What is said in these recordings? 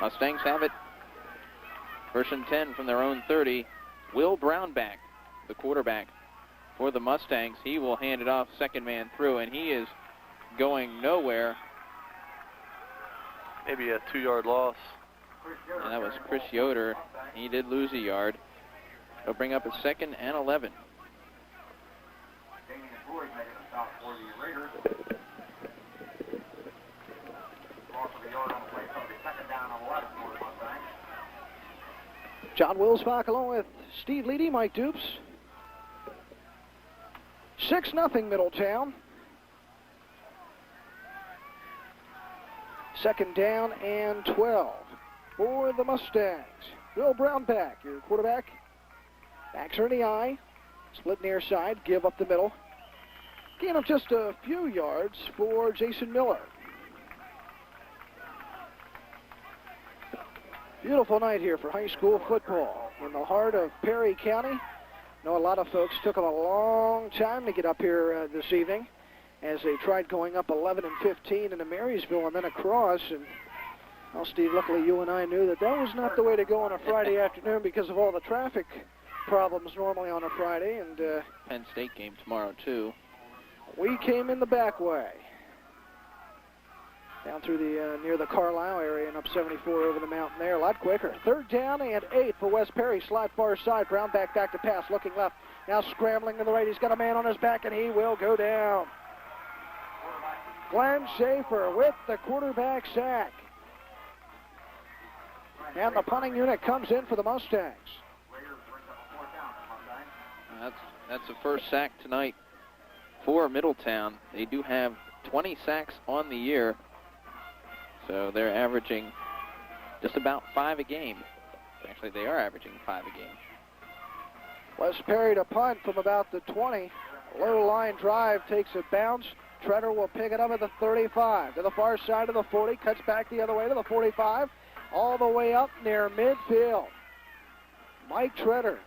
Mustangs have it. 1st and 10 from their own 30. Will Brownback, the quarterback for the Mustangs. He will hand it off, second man through, and he is going nowhere. Maybe a 2-yard loss. And that was Chris Yoder. He did lose a yard. He'll bring up a 2nd and 11. John Wilsbach along with Steve Leedy, Mike Dupes. 6-0 Middletown. 2nd down and 12 for the Mustangs. Will Brownback, your quarterback. Backs are in the eye. Split near side, give up the middle. Gain of just a few yards for Jason Miller. Beautiful night here for high school football in the heart of Perry County. I know a lot of folks took them a long time to get up here this evening as they tried going up 11 and 15 into Marysville and then across. And well, Steve, luckily you and I knew that was not the way to go on a Friday afternoon because of all the traffic problems normally on a Friday. And Penn State game tomorrow too. We came in the back way. Down through the near the Carlisle area and up 74 over the mountain there. A lot quicker. 3rd down and 8 for West Perry. Slot far side. Brownback back to pass. Looking left. Now scrambling to the right. He's got a man on his back and he will go down. Glenn Schaefer with the quarterback sack. And the punting unit comes in for the Mustangs. That's the first sack tonight for Middletown. They do have 20 sacks on the year. So they're averaging just about 5 a game. Actually, they are averaging 5 a game. West Perry to punt from about the 20. Low line drive takes a bounce. Treader will pick it up at the 35. To the far side of the 40. Cuts back the other way to the 45. All the way up near midfield. Mike Treader,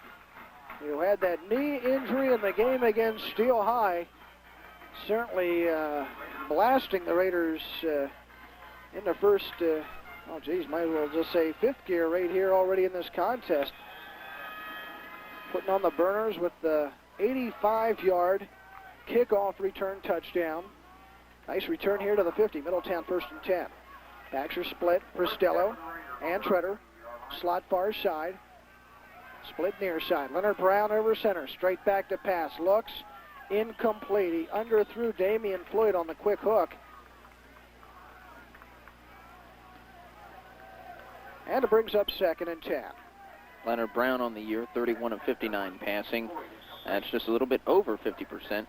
who had that knee injury in the game against Steel High, certainly blasting the Raiders in the first, might as well just say 5th gear right here already in this contest. Putting on the burners with the 85-yard kickoff return touchdown. Nice return here to the 50. Middletown 1st and 10. Backs are split. Pristello and Treader. Slot far side. Split near side. Leonard Brown over center. Straight back to pass. Looks. Incomplete. He underthrew Damian Floyd on the quick hook. And it brings up 2nd and 10. Leonard Brown on the year, 31 of 59 passing. That's just a little bit over 50%.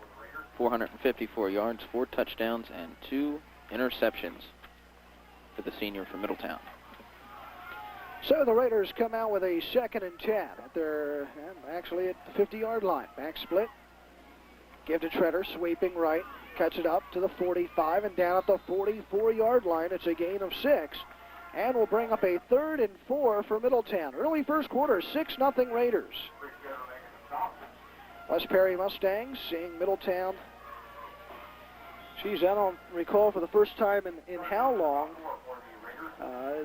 454 yards, 4 touchdowns, and 2 interceptions for the senior from Middletown. So the Raiders come out with a 2nd and 10. They're actually at the 50-yard line. Back split. Give to Treader, sweeping right. Cuts it up to the 45 and down at the 44-yard line. It's a gain of 6. And will bring up a 3rd and 4 for Middletown. Early first quarter, 6-0 Raiders. West Perry Mustangs seeing Middletown. Geez, I don't recall for the first time in how long. I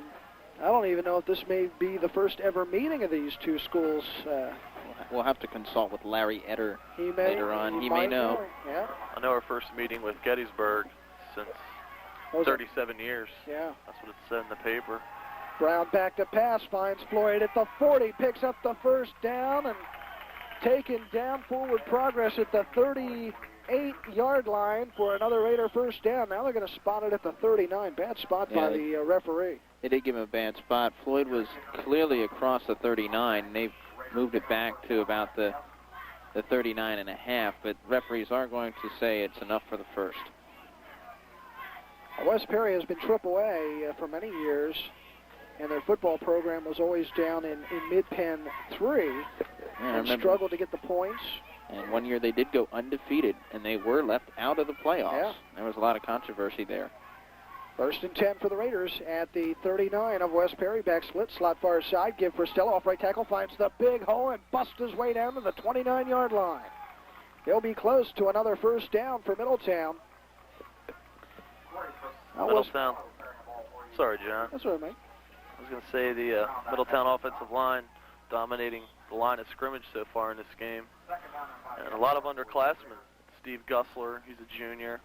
don't even know if this may be the first ever meeting of these two schools. We'll have to consult with Larry Etter later on. He may know. Yeah. I know our first meeting with Gettysburg since 37 years. Yeah. That's what it said in the paper. Brown back to pass, finds Floyd at the 40, picks up the 1st down, and taken down forward progress at the 38-yard line for another Raider 1st down. Now they're going to spot it at the 39. Bad spot by the referee. They did give him a bad spot. Floyd was clearly across the 39, and they've moved it back to about the 39 and a half, but referees are going to say it's enough for the 1st. West Perry has been AAA for many years, and their football program was always down in Mid-Penn 3 and struggled to get the points. And one year they did go undefeated, and they were left out of the playoffs. Yeah. There was a lot of controversy there. 1st and 10 for the Raiders at the 39 of West Perry. Back split, slot far side. Give for Stella off right tackle. Finds the big hole and busts his way down to the 29-yard line. He'll be close to another 1st down for Middletown. Middletown. Sorry, John. That's all right, mate. I was going to say the Middletown offensive line dominating the line of scrimmage so far in this game. And a lot of underclassmen. Steve Gussler, he's a junior.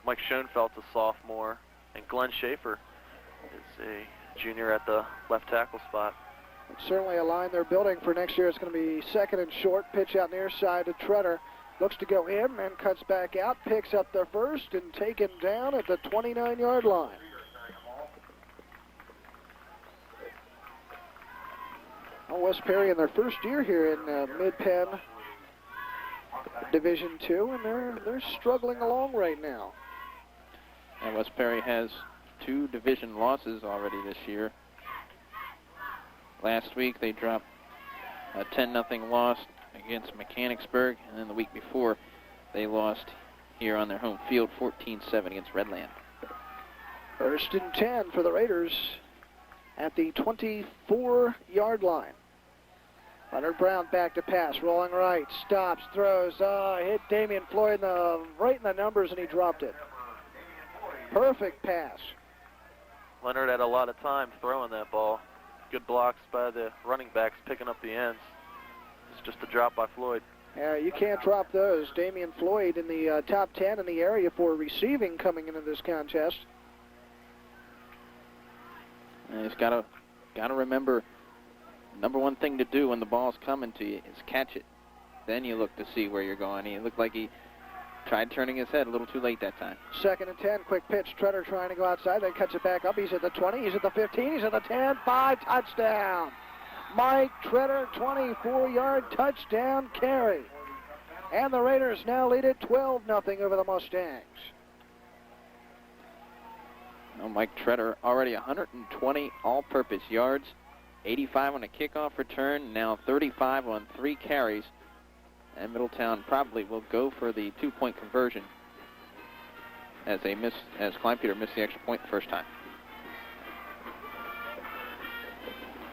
Mike Schoenfeld's a sophomore. And Glenn Schaefer is a junior at the left tackle spot. It's certainly a line they're building for next year. It's going to be second and short. Pitch out near side to Treader. Looks to go in and cuts back out. Picks up the first and taken down at the 29-yard line. West Perry in their first year here in Mid-Penn Division II, and they're struggling along right now. And West Perry has 2 division losses already this year. Last week they dropped a 10-0 loss against Mechanicsburg, and then the week before they lost here on their home field 14-7 against Redland. First and 10 for the Raiders at the 24-yard line. Leonard Brown back to pass, rolling right, stops, throws, hit Damian Floyd right in the numbers, and he dropped it. Perfect pass. Leonard had a lot of time throwing that ball. Good blocks by the running backs picking up the ends. It's just a drop by Floyd. Yeah, you can't drop those. Damian Floyd in the top 10 in the area for receiving coming into this contest. And he's got to remember, number one thing to do when the ball's coming to you is catch it. Then you look to see where you're going. He looked like he tried turning his head a little too late that time. Second and 10, quick pitch. Treader trying to go outside, then cuts it back up. He's at the 20, he's at the 15, he's at the 10, 5, touchdown. Mike Treader, 24-yard touchdown carry. And the Raiders now lead it 12-0 over the Mustangs. Now Mike Treader already 120 all-purpose yards, 85 on a kickoff return, now 35 on 3 carries. And Middletown probably will go for the 2-point conversion as Kleinpeter missed the extra point the first time.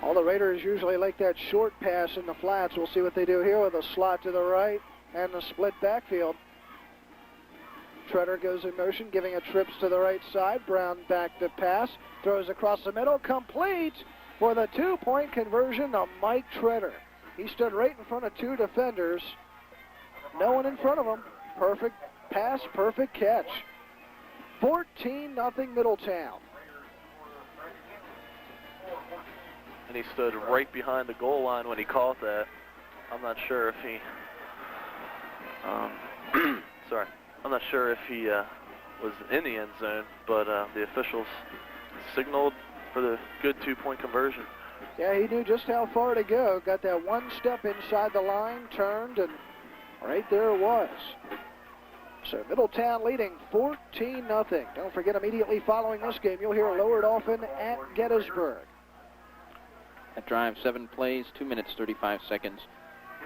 All the Raiders usually like that short pass in the flats. We'll see what they do here with a slot to the right and a split backfield. Treader goes in motion, giving a trips to the right side. Brown back to pass, throws across the middle, complete for the 2-point conversion to Mike Treader. He stood right in front of 2 defenders. No one in front of him. Perfect pass, perfect catch. 14-0 Middletown. And he stood right behind the goal line when he caught that. I'm not sure if he, I'm not sure if he was in the end zone, but the officials signaled for the good 2-point conversion. Yeah, he knew just how far to go. Got that one step inside the line, turned, and right there it was. So Middletown leading 14-0. Don't forget, immediately following this game, you'll hear Lower Dauphin at Gettysburg. That drive, 7 plays, 2 minutes, 35 seconds,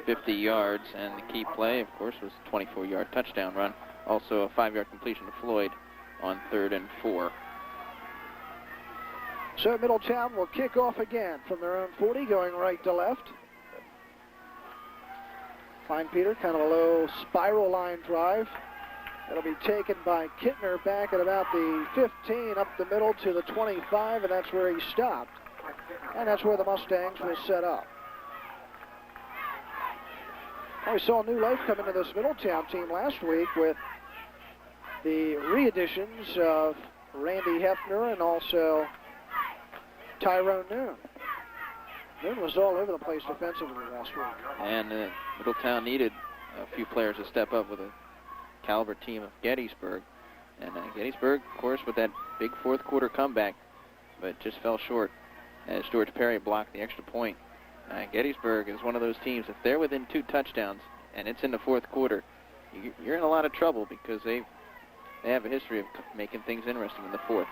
50 yards. And the key play, of course, was a 24-yard touchdown run. Also a 5-yard completion to Floyd on 3rd and 4. So Middletown will kick off again from their own 40, going right to left. Kleinpeter, kind of a low spiral line drive. It'll be taken by Kittner back at about the 15, up the middle to the 25, and that's where he stopped. And that's where the Mustangs will set up. Well, we saw new life come into this Middletown team last week with the re-additions of Randy Hefner and also Tyrone Noon. Noon was all over the place defensively last week. And Middletown needed a few players to step up with a caliber team of Gettysburg. And Gettysburg, of course, with that big fourth quarter comeback, but just fell short as George Perry blocked the extra point. Gettysburg is one of those teams, if they're within 2 touchdowns and it's in the fourth quarter, you're in a lot of trouble because they have a history of making things interesting in the fourth.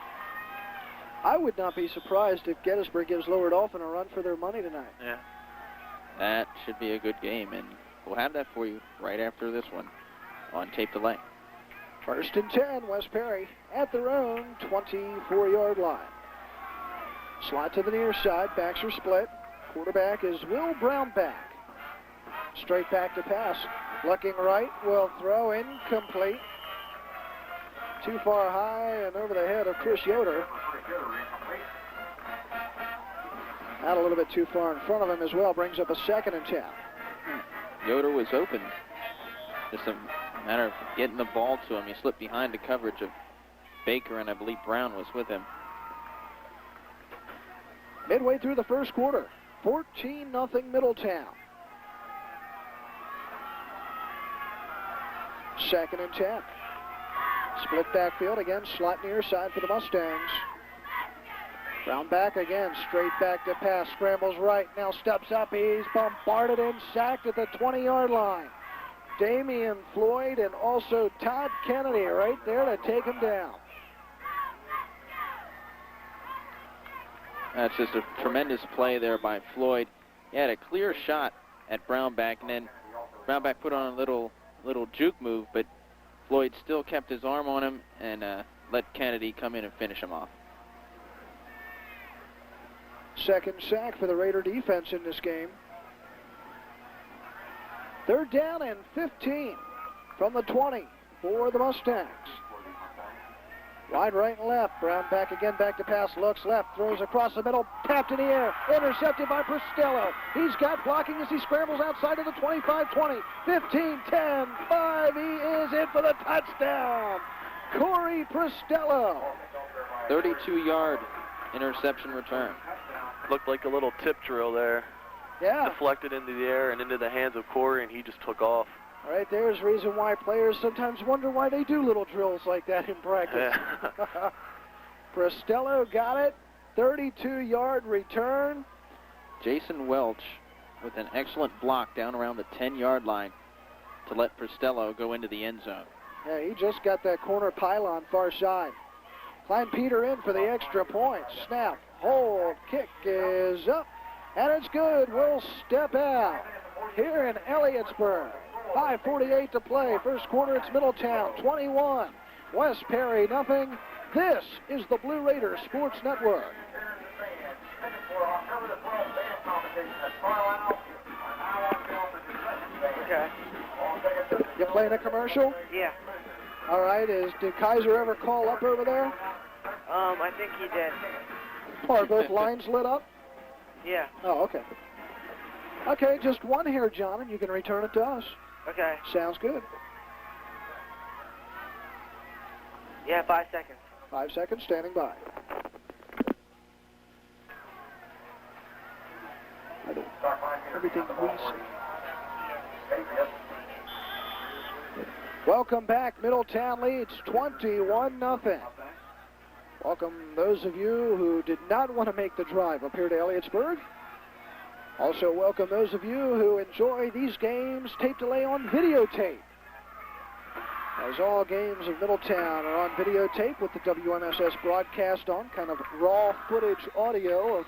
I would not be surprised if Gettysburg gives Lower Dauphin a run for their money tonight. Yeah. That should be a good game, and we'll have that for you right after this one on Tape Delay. First and 10, West Perry at their own 24-yard line. Slot to the near side, backs are split. Quarterback is Will Brownback. Straight back to pass. Looking right, will throw incomplete. Too far high and over the head of Chris Yoder. Out a little bit too far in front of him as well. Brings up a 2nd and 10. Yoder was open. Just a matter of getting the ball to him. He slipped behind the coverage of Baker, and I believe Brown was with him. Midway through the first quarter, 14-0 Middletown. 2nd and 10. Split backfield again, slot near side for the Mustangs. Brown back again, straight back to pass, scrambles right, now steps up, he's bombarded and sacked at the 20-yard line. Damian Floyd and also Todd Kennedy right there to take him down. That's just a tremendous play there by Floyd. He had a clear shot at Brownback, and then Brownback put on a little juke move, but Floyd still kept his arm on him and let Kennedy come in and finish him off. 2nd sack for the Raider defense in this game. 3rd down and 15 from the 20 for the Mustangs. Wide right and left. Brown back again, back to pass, looks left, throws across the middle, tapped in the air, intercepted by Pristello. He's got blocking as he scrambles outside of the 25-20, 15-10, 5. He is in for the touchdown. Corey Pristello. 32-yard interception return. Looked like a little tip drill there. Yeah. Deflected into the air and into the hands of Corey, and he just took off. All right, there's reason why players sometimes wonder why they do little drills like that in practice. Yeah. Pristello got it. 32-yard return. Jason Welch with an excellent block down around the 10-yard line to let Pristello go into the end zone. Yeah, he just got that corner pylon far side. Klein Peter in for the extra point. Snap, hold, kick is up, and it's good. We'll step out here in Elliotsburg. 5:48 to play. First quarter, it's Middletown 21. West Perry nothing. This is the Blue Raider Sports Network. Okay. You playing a commercial? Yeah. All right. Did Kaiser ever call up over there? I think he did. Are both lines lit up? Yeah. Oh, okay. Okay, just one here, John, and you can return it to us. Okay. Sounds good. Yeah, 5 seconds. 5 seconds, standing by. Everything we see. Welcome back. Middletown leads 21-0. Welcome those of you who did not want to make the drive up here to Elliotsburg. Also welcome those of you who enjoy these games tape delay on videotape. As all games of Middletown are on videotape with the WMSS broadcast on, kind of raw footage audio of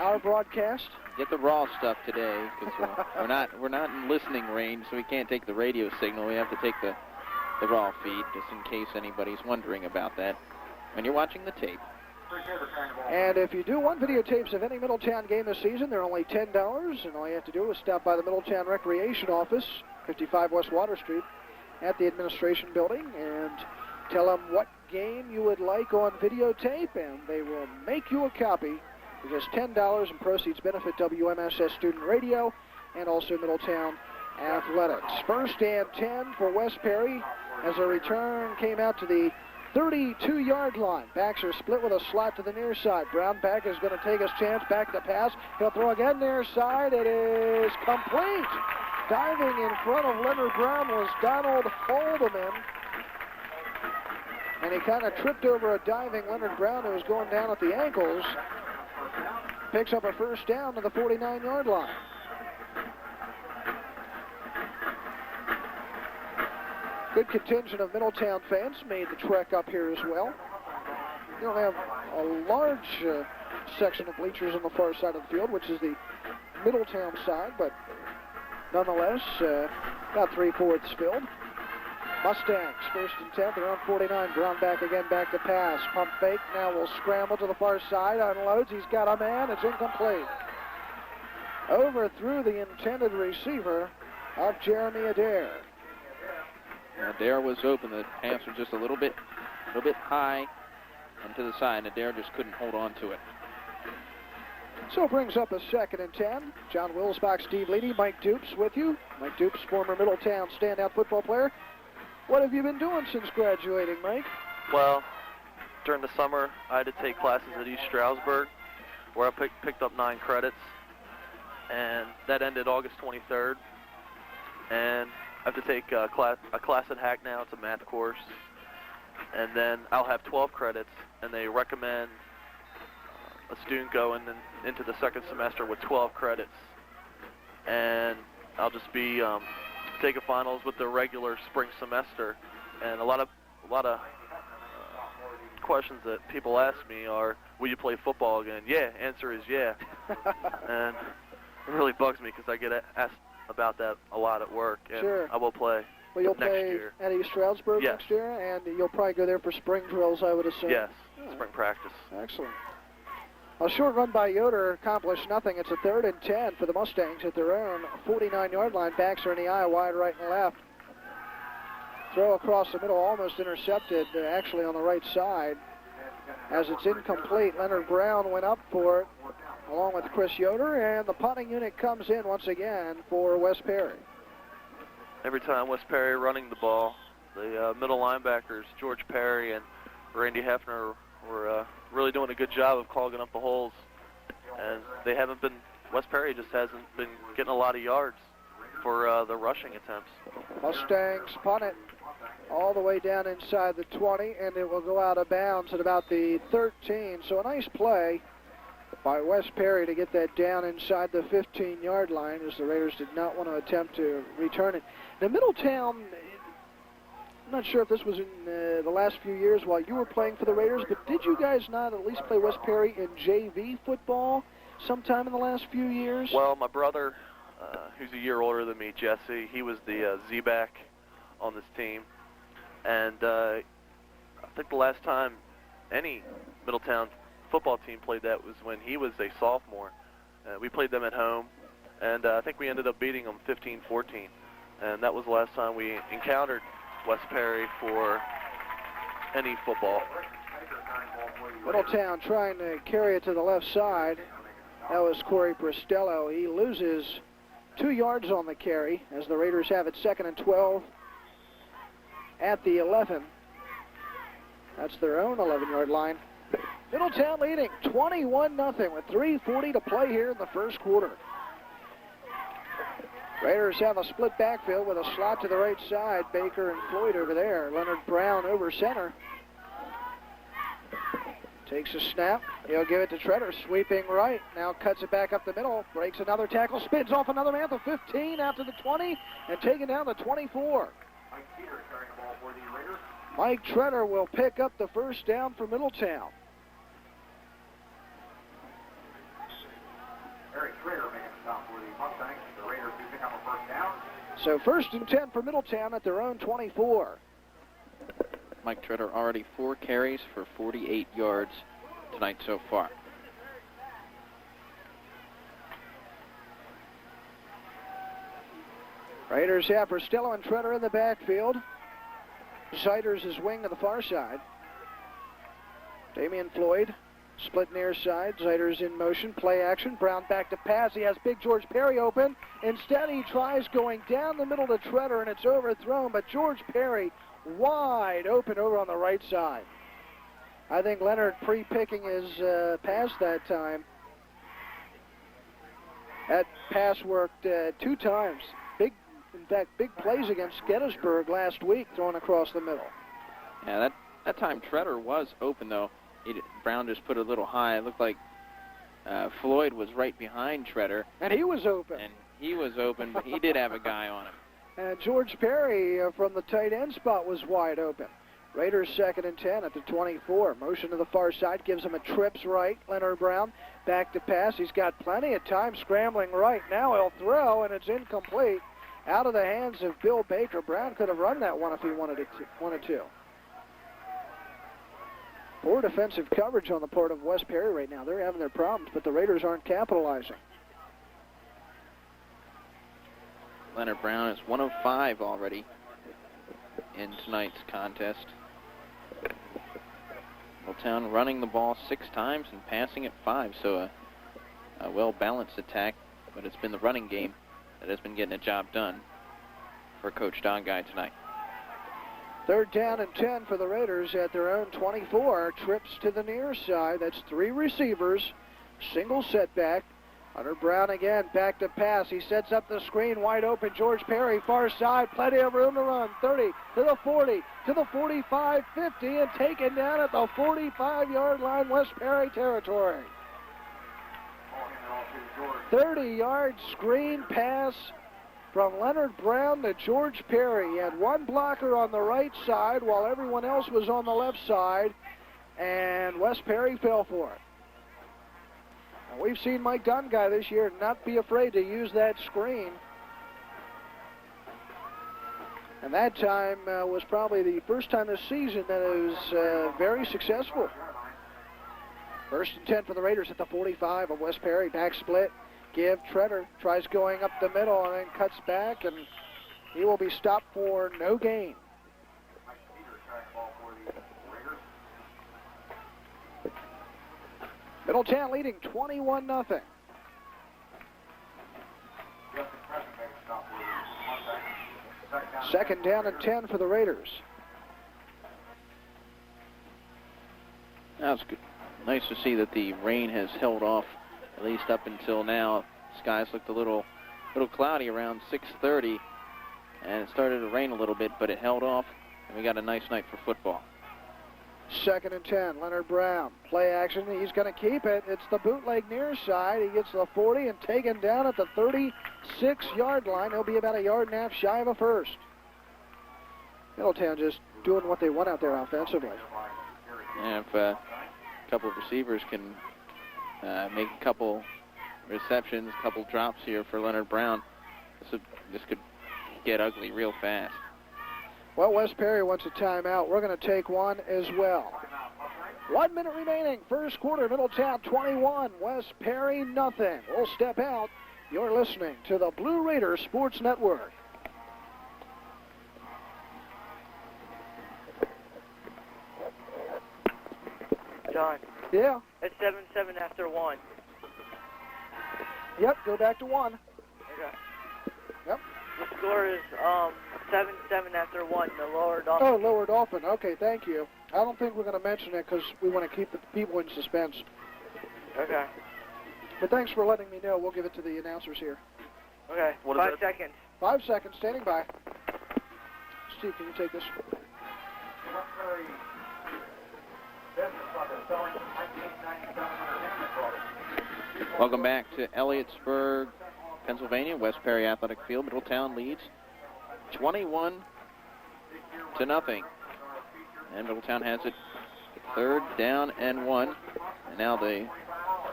our broadcast. Get the raw stuff today, because we're not in listening range, so we can't take the radio signal. We have to take the raw feed, just in case anybody's wondering about that when you're watching the tape. And if you do want videotapes of any Middletown game this season, they're only $10, and all you have to do is stop by the Middletown Recreation Office, 55 West Water Street, at the administration building, and tell them what game you would like on videotape, and they will make you a copy for just $10, and proceeds benefit WMSS Student Radio and also Middletown Athletics. 1st and 10 for West Perry as a return came out to the 32-yard line. Backs are split with a slot to the near side. Brownback is going to take his chance. Back to pass. He'll throw again near side. It is complete. Diving in front of Leonard Brown was Donald Haldeman. And he kind of tripped over a diving Leonard Brown who was going down at the ankles. Picks up a 1st down to the 49-yard line. Good contingent of Middletown fans made the trek up here as well. You don't have a large section of bleachers on the far side of the field, which is the Middletown side, but nonetheless, about 3/4 filled. Mustangs, 1st and 10, they're on 49. Brown back again, back to pass. Pump fake, now will scramble to the far side, unloads, he's got a man, it's incomplete. Overthrew the intended receiver of Jeremy Adair. Adair was open. The pass was just a little bit high and to the side. Adair just couldn't hold on to it. So it brings up a 2nd and 10. John Wilsbach, Steve Leedy, Mike Dupes with you. Mike Dupes, former Middletown standout football player. What have you been doing since graduating, Mike? Well, during the summer, I had to take classes at East Stroudsburg, where I picked up 9 credits, and that ended August 23rd. And I have to take a class at Hacknell. It's a math course, and then I'll have 12 credits, and they recommend a student going into the 2nd semester with 12 credits, and I'll just be taking finals with the regular spring semester. And a lot of questions that people ask me are, will you play football again? Yeah, answer is yeah. And it really bugs me because I get asked about that a lot at work, and sure. I will play. Well, you'll next play year at East Stroudsburg yes. next year, and you'll probably go there for spring drills, I would assume. Yes, Oh. spring practice. Excellent. A short run by Yoder accomplished nothing. It's a 3rd and 10 for the Mustangs at their own 49-yard line. Backs are in the eye, wide right and left. Throw across the middle, almost intercepted, actually on the right side. As it's incomplete, Leonard Brown went up for it, along with Chris Yoder, and the punting unit comes in once again for West Perry. Every time West Perry running the ball, the middle linebackers, George Perry and Randy Hefner, were really doing a good job of clogging up the holes. And they haven't been, West Perry just hasn't been getting a lot of yards for the rushing attempts. Mustangs punt it all the way down inside the 20, and it will go out of bounds at about the 13. So a nice play by West Perry to get that down inside the 15-yard line, as the Raiders did not want to attempt to return it. Now, Middletown, I'm not sure if this was in the last few years while you were playing for the Raiders, but did you guys not at least play West Perry in JV football sometime in the last few years? Well, my brother, who's a year older than me, Jesse, he was the Z-back on this team. And I think the last time any Middletown football team played that was when he was a sophomore. We played them at home, and I think we ended up beating them 15-14. And that was the last time we encountered West Perry for any football. Middletown trying to carry it to the left side. That was Corey Prestello. He loses 2 yards on the carry as the Raiders have it 2nd and 12 at the 11. That's their own 11-yard line. Middletown leading 21-0 with 3:40 to play here in the first quarter. Raiders have a split backfield with a slot to the right side. Baker and Floyd over there. Leonard Brown over center. Takes a snap. He'll give it to Treader, sweeping right. Now cuts it back up the middle. Breaks another tackle. Spins off another man. The 15 out to the 20 and taken down the 24. Mike Treader will pick up the first down for Middletown. So 1st and 10 for Middletown at their own 24. Mike Treader already 4 carries for 48 yards tonight so far. Raiders have Prestello and Treader in the backfield. Siders is wing to the far side. Damian Floyd split near side. Siders in motion. Play action. Brown back to pass. He has big George Perry open. Instead, he tries going down the middle to Treader, and it's overthrown. But George Perry wide open over on the right side. I think Leonard pre-picking his pass that time. That pass worked 2 times. In fact, big plays against Gettysburg last week thrown across the middle. Yeah, that time Treader was open, though. Brown just put it a little high. It looked like Floyd was right behind Treader. And he was open. And he was open, but he did have a guy on him. And George Perry from the tight end spot was wide open. Raiders 2nd and 10 at the 24. Motion to the far side gives him a trips right. Leonard Brown back to pass. He's got plenty of time scrambling right. Now he'll throw, and it's incomplete. Out of the hands of Bill Baker. Brown could have run that one if he wanted to. Poor defensive coverage on the part of West Perry right now. They're having their problems, but the Raiders aren't capitalizing. Leonard Brown is 1 of 5 already in tonight's contest. Middletown running the ball 6 times and passing it 5, so a well-balanced attack, but it's been the running game that has been getting the job done for Coach Dongai tonight. 3rd down and 10 for the Raiders at their own 24. Trips to the near side. That's 3 receivers. Single setback. Hunter Brown again, back to pass. He sets up the screen, wide open. George Perry, far side, plenty of room to run. 30 to the 40, to the 45, 50, and taken down at the 45-yard line, West Perry territory. 30-yard screen pass from Leonard Brown to George Perry. He had one blocker on the right side while everyone else was on the left side, and West Perry fell for it. Now, we've seen Mike Dongai this year not be afraid to use that screen. And that time was probably the first time this season that it was very successful. 1st and 10 for the Raiders at the 45 of West Perry. Back split. Give. Treader tries going up the middle and then cuts back, and he will be stopped for no gain. Middletown leading 21-0. Second down and 10 for the Raiders. That's good. Nice to see that the rain has held off, at least up until now. Skies looked a little cloudy around 6:30, and it started to rain a little bit, but it held off, and we got a nice night for football. 2nd and 10, Leonard Brown. Play action, he's going to keep it. It's the bootleg near side. He gets to the 40 and taken down at the 36-yard line. He'll be about a yard and a half shy of a first. Middletown just doing what they want out there offensively. And if a couple of receivers can make a couple receptions, a couple drops here for Leonard Brown, this could get ugly real fast. Well, West Perry wants a timeout. We're going to take one as well. 1 minute remaining. First quarter, Middletown 21, West Perry nothing. We'll step out. You're listening to the Blue Raider Sports Network. John. Yeah. It's 7-7 after 1. Yep, go back to 1. Okay. Yep. The score is 7-7 after 1, the lower Dolphin. Oh, lower Dolphin. Okay, thank you. I don't think we're going to mention it because we want to keep the people in suspense. Okay. But thanks for letting me know. We'll give it to the announcers here. Okay, 5 seconds. 5 seconds, standing by. Steve, can you take this? Welcome back to Elliotsburg, Pennsylvania, West Perry Athletic Field. Middletown leads 21-0. And Middletown has it 3rd down and 1. And now the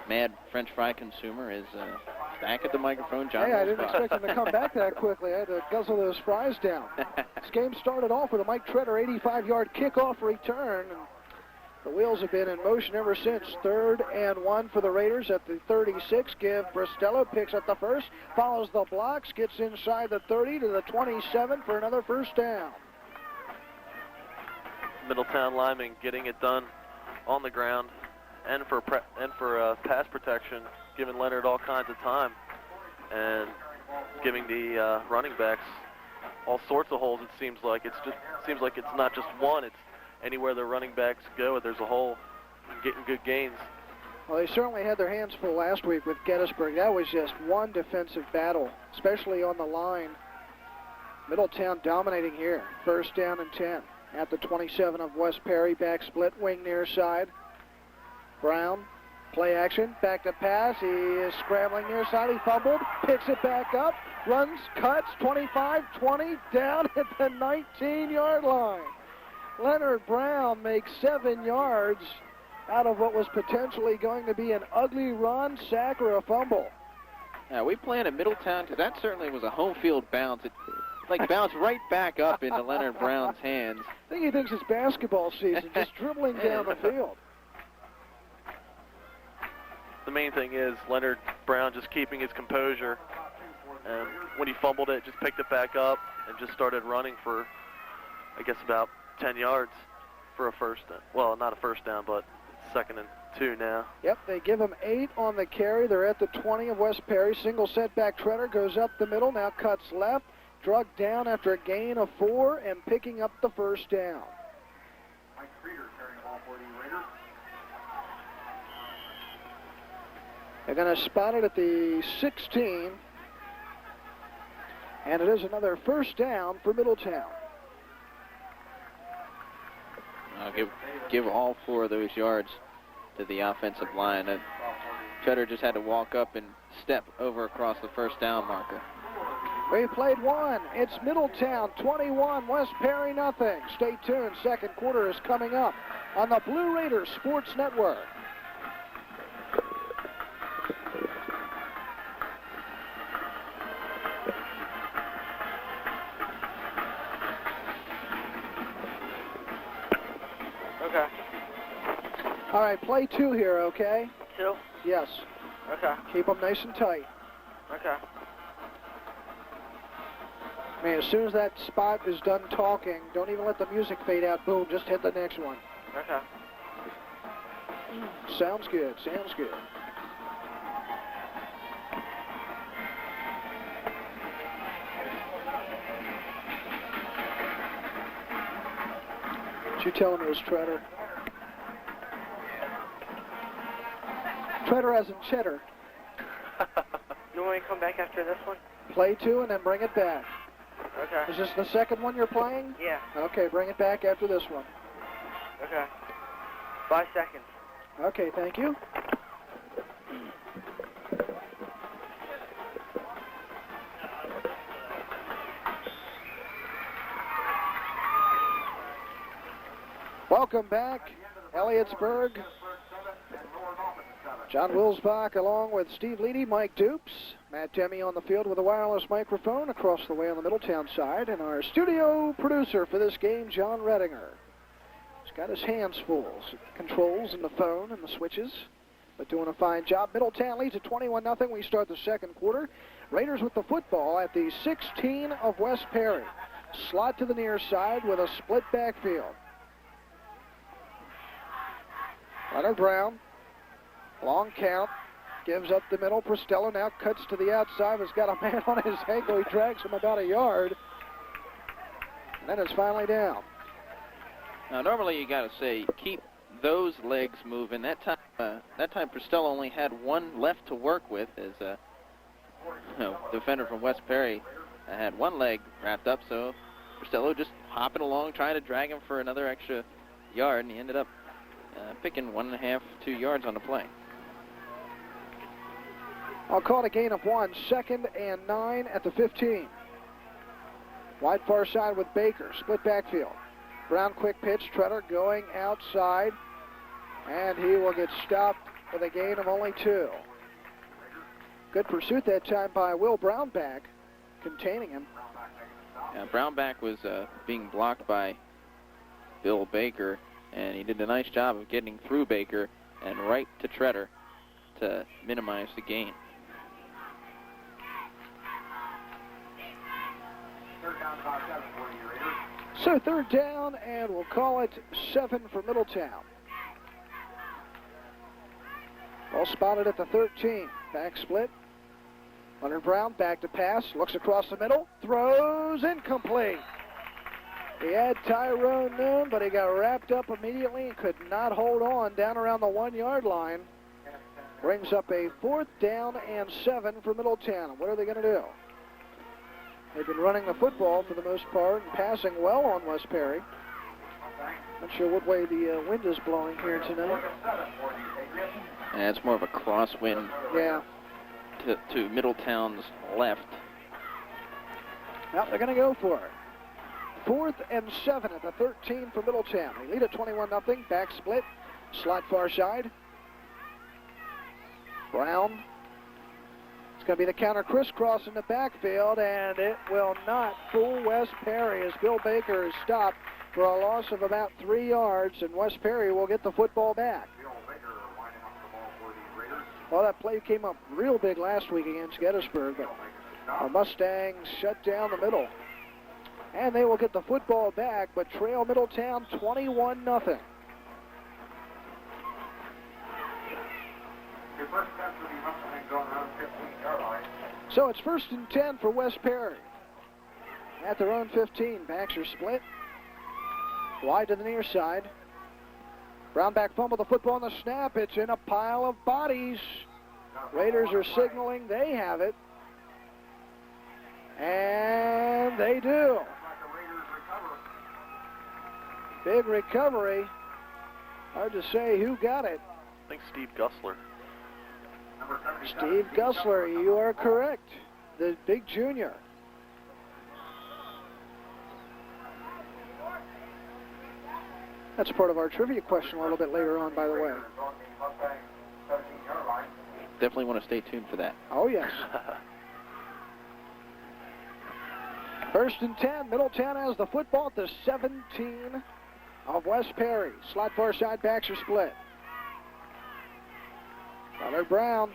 mad French fry consumer is back at the microphone. John, hey, I didn't expect him to come back that quickly. I had to guzzle those fries down. This game started off with a Mike Treader 85-yard kickoff return. And the wheels have been in motion ever since. 3rd and 1 for the Raiders at the 36. Give. Bristello picks up the first, follows the blocks, gets inside the 30 to the 27 for another first down. Middletown linemen getting it done on the ground and for pass protection, giving Leonard all kinds of time and giving the running backs all sorts of holes. It seems like it's not just one. It's anywhere the running backs go, there's a hole, getting good gains. Well, they certainly had their hands full last week with Gettysburg. That was just one defensive battle, especially on the line. Middletown dominating here. 1st down and 10 at the 27 of West Perry. Back split, wing near side. Brown, play action, back to pass. He is scrambling near side. He fumbled, picks it back up, runs, cuts, 25, 20, down at the 19-yard line. Leonard Brown makes 7 yards out of what was potentially going to be an ugly run, sack, or a fumble. Now, we planned at Middletown because that certainly was a home field bounce. It bounced right back up into Leonard Brown's hands. I think he thinks it's basketball season, just dribbling down the field. The main thing is Leonard Brown just keeping his composure. And when he fumbled it, just picked it back up and just started running for, I guess, about 10 yards for a first down. Well, not a first down, but second and 2 now. Yep, they give them 8 on the carry. They're at the 20 of West Perry. Single setback Treader goes up the middle, now cuts left. Drug down after a gain of 4 and picking up the first down. Mike Streeter carrying the ball for the Raiders. They're going to spot it at the 16. And it is another first down for Middletown. I'll give all 4 of those yards to the offensive line. Treader just had to walk up and step over across the first down marker. We played 1. It's Middletown 21, West Perry nothing. Stay tuned. Second quarter is coming up on the Blue Raiders Sports Network. Okay. All right, play 2 here, okay? 2? Yes. Okay. Keep them nice and tight. Okay. I mean, as soon as that spot is done talking, don't even let the music fade out. Boom, just hit the next one. Okay. Sounds good, sounds good. What you telling me is Treader? Treader as in cheddar. You want me to come back after this one? Play 2 and then bring it back. Okay. Is this the second one you're playing? Yeah. Okay, bring it back after this one. Okay. 5 seconds. Okay, thank you. Welcome back, Elliotsburg. John Wilsbach along with Steve Leedy, Mike Dupes, Matt Demme on the field with a wireless microphone across the way on the Middletown side, and our studio producer for this game, John Redinger. He's got his hands full, controls and the phone and the switches, but doing a fine job. Middletown leads at 21-0. We start the second quarter. Raiders with the football at the 16 of West Perry. Slot to the near side with a split backfield. Leonard Brown. Long count, gives up the middle. Prestella now cuts to the outside. Has got a man on his ankle. He drags him about a yard. And then it's finally down. Now, normally you got to say keep those legs moving. That time Prestella only had 1 left to work with, as defender from West Perry had 1 leg wrapped up. So Prestella just hopping along, trying to drag him for another extra yard, and he ended up picking 1.5, 2 yards on the play. I'll call it a gain of 1. 2nd and 9 at the 15. Wide far side with Baker. Split backfield. Brown quick pitch. Treader going outside. And he will get stopped with a gain of only 2. Good pursuit that time by Will Brownback, containing him. Brownback was being blocked by Bill Baker, and he did a nice job of getting through Baker and right to Treader to minimize the gain. So 3rd down, and we'll call it 7 for Middletown. Ball spotted at the 13. Back split. Leonard Brown back to pass. Looks across the middle. Throws incomplete. He had Tyrone Noon, but he got wrapped up immediately and could not hold on down around the 1-yard line. Brings up a 4th down and 7 for Middletown. What are they going to do? They've been running the football for the most part and passing well on West Perry. Not sure what way the wind is blowing here tonight. And it's more of a crosswind. Yeah. To Middletown's left. Now they're going to go for it. 4th and 7 at the 13 for Middletown. They lead at 21-0. Back split. Slot far side. Brown. It's going to be the counter crisscross in the backfield, and it will not fool West Perry as Bill Baker is stopped for a loss of about 3 yards, and West Perry will get the football back. Well, that play came up real big last week against Gettysburg, but the Mustangs shut down the middle. And they will get the football back, but trail Middletown 21-0. So it's 1st and 10 for West Perry. At their own 15, backs are split. Wide to the near side. Brownback fumble the football on the snap. It's in a pile of bodies. Raiders are signaling they have it. And they do. Big recovery. Hard to say who got it. I think Steve Gussler. Steve Gussler, you are correct. The big junior. That's part of our trivia question a little bit later on, by the way. Definitely want to stay tuned for that. Oh, yes. 1st and 10. Middletown has the football at the 17 of West Perry. Slot far side, backs are split. Tyler Brown,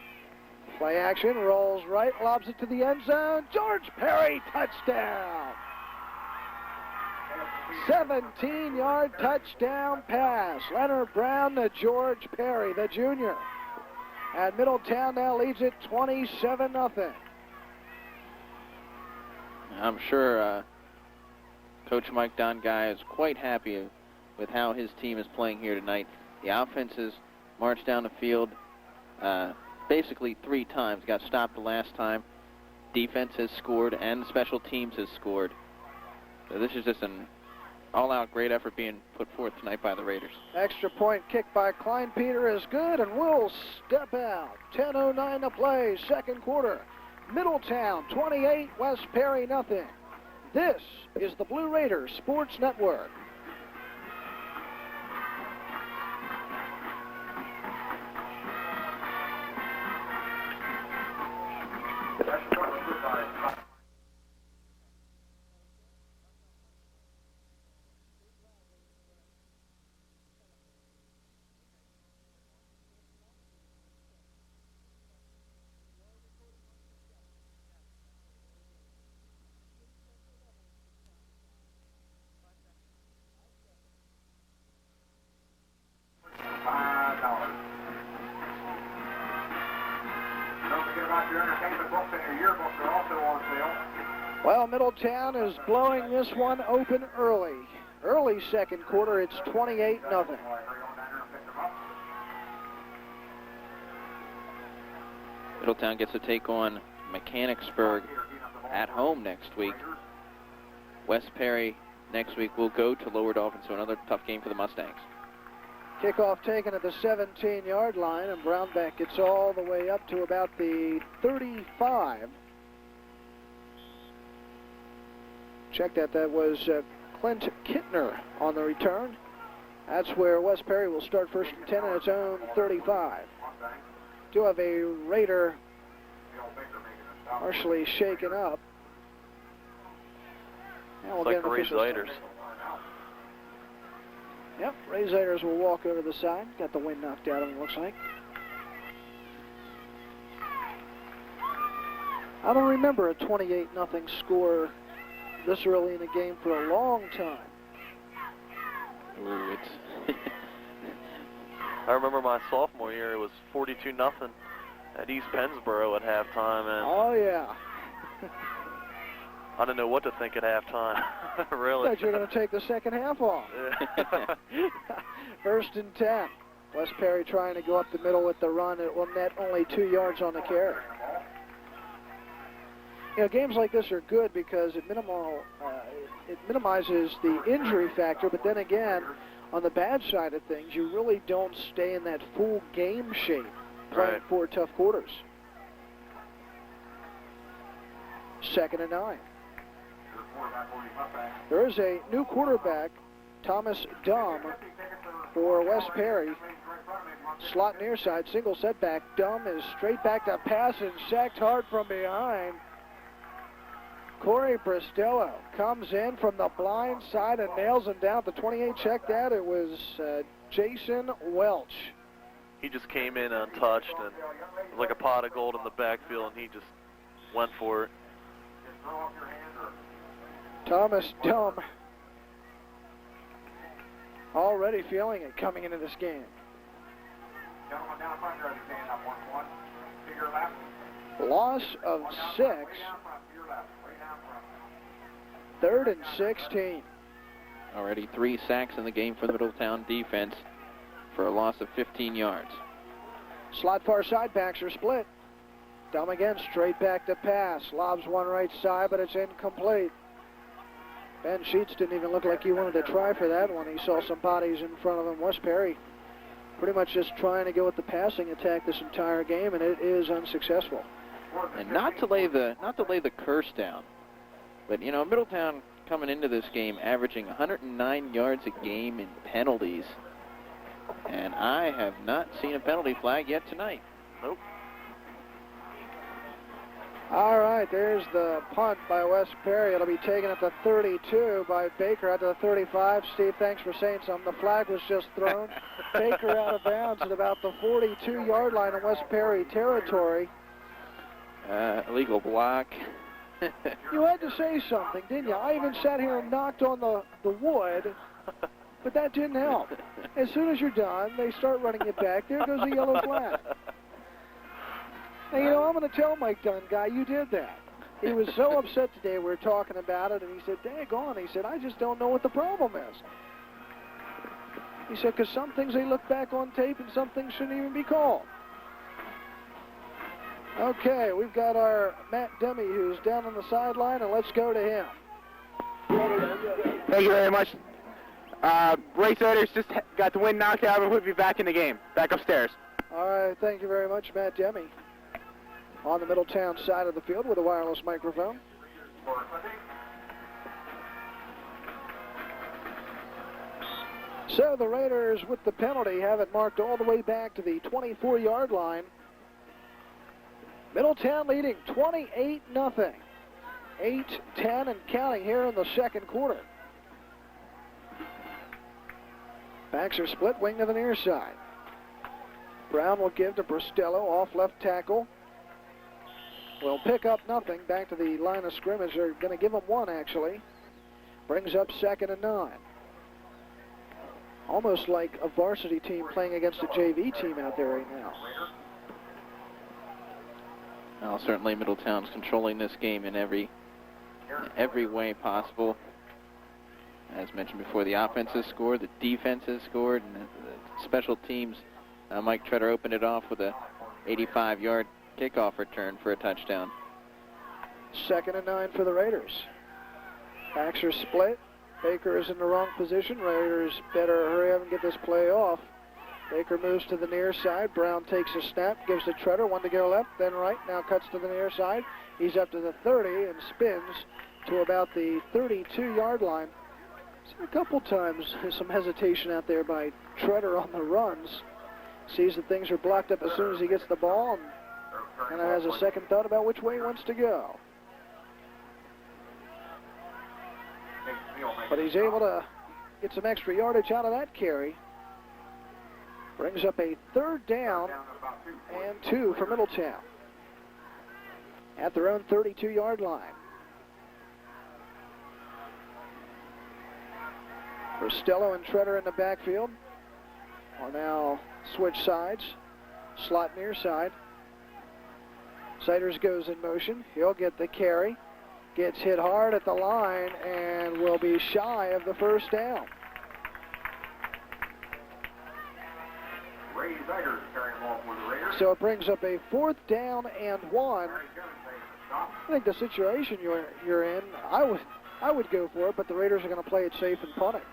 play action, rolls right, lobs it to the end zone. George Perry, touchdown. 17-yard touchdown pass. Leonard Brown to George Perry, the junior. And Middletown now leads it 27-0. I'm sure Coach Mike Dongai is quite happy with how his team is playing here tonight. The offense has marched down the field basically 3 times. Got stopped the last time. Defense has scored, and special teams has scored. So this is just an all-out great effort being put forth tonight by the Raiders. Extra point kick by Kleinpeter is good and will step out. 10:09 to play, second quarter. Middletown 28, West Perry nothing. This is the Blue Raiders Sports Network. Well, Middletown is blowing this one open early. Early second quarter, it's 28-0. Middletown gets to take on Mechanicsburg at home next week. West Perry next week will go to Lower Dolphin, so another tough game for the Mustangs. Kickoff taken at the 17-yard line, and Brownback gets all the way up to about the 35. Check that. That was Clint Kittner on the return. That's where West Perry will start 1st and 10 at its own 35. Do have a Raider partially shaken up. And we'll It's like Ray Ziders. Yep, Ray Ziders will walk over the side. Got the wind knocked out of him, looks like. I don't remember a 28-0 score this early in the game for a long time. Ooh, it's I remember my sophomore year, it was 42-0 at East Pennsboro at halftime, and Oh, yeah. I didn't know what to think at halftime. Really. I thought you were going to take the second half off. Yeah. 1st and 10. West Perry trying to go up the middle with the run. It will net only 2 yards on the carry. You know, games like this are good because it minimizes the injury factor, but then again, on the bad side of things, you really don't stay in that full game shape playing Right. 4 tough quarters. 2nd and 9. There is a new quarterback, Thomas Dumm, for West Perry. Slot near side, single setback. Dumm is straight back to pass and sacked hard from behind. Corey Bristello comes in from the blind side and nails him down at the 28. Check that. It was Jason Welch. He just came in untouched, and it was like a pot of gold in the backfield, and he just went for it. Thomas Dumm already feeling it coming into this game. Loss of 6. 3rd and 16. Already 3 sacks in the game for the Middletown defense for a loss of 15 yards. Slot far side, backs are split. Dumb again, straight back to pass. Lobs one right side, but it's incomplete. Ben Sheets didn't even look like he wanted to try for that one. He saw some bodies in front of him. West Perry pretty much just trying to go with the passing attack this entire game, and it is unsuccessful. And not to lay the curse down, but you know, Middletown coming into this game averaging 109 yards a game in penalties, and I have not seen a penalty flag yet tonight. Nope. All right, there's the punt by West Perry. It'll be taken at the 32 by Baker at the 35. Steve, thanks for saying something. The flag was just thrown. Baker out of bounds at about the 42-yard line in West Perry territory. Illegal block. You had to say something, didn't you? I even sat here and knocked on the wood, but that didn't help. As soon as you're done, they start running it back. There goes the yellow flag. And, you know, I'm going to tell Mike Dunn, guy, you did that. He was so upset today. We were talking about it, and he said, daggone. He said, I just don't know what the problem is. He said, because some things they look back on tape and some things shouldn't even be called. Okay, we've got our Matt Demme, who's down on the sideline, and let's go to him. Thank you very much. Race Owners just got the wind knocked out, and we'll be back in the game. Back upstairs. All right, thank you very much, Matt Demme. On the Middletown side of the field with a wireless microphone. So the Raiders, with the penalty, have it marked all the way back to the 24-yard line. Middletown leading 28-0. 8-10 and counting here in the second quarter. Backs are split, wing to the near side. Brown will give to Bristello, off left tackle. Will pick up nothing. Back to the line of scrimmage. They're going to give him 1, actually. Brings up 2nd and 9. Almost like a varsity team playing against a JV team out there right now. Well, certainly Middletown's controlling this game in every way possible. As mentioned before, the offense has scored, the defense has scored, and the special teams. Mike Treader opened it off with a 85-yard kickoff return for a touchdown. 2nd and 9 for the Raiders. Backs are split. Baker is in the wrong position. Raiders better hurry up and get this play off. Baker moves to the near side. Brown takes a snap, gives to Treader, 1 to go left, then right, now cuts to the near side. He's up to the 30 and spins to about the 32-yard line. So a couple times some hesitation out there by Treader on the runs. Sees that things are blocked up as soon as he gets the ball, and has a second thought about which way he wants to go. But he's able to get some extra yardage out of that carry. Brings up a 3rd down and 2 for Middletown at their own 32-yard line. Bristello and Treader in the backfield will now switch sides. Slot near side. Siders goes in motion. He'll get the carry. Gets hit hard at the line and will be shy of the 1st down. So it brings up a 4th down and 1. I think the situation you're in, I would go for it, but the Raiders are going to play it safe and punt it.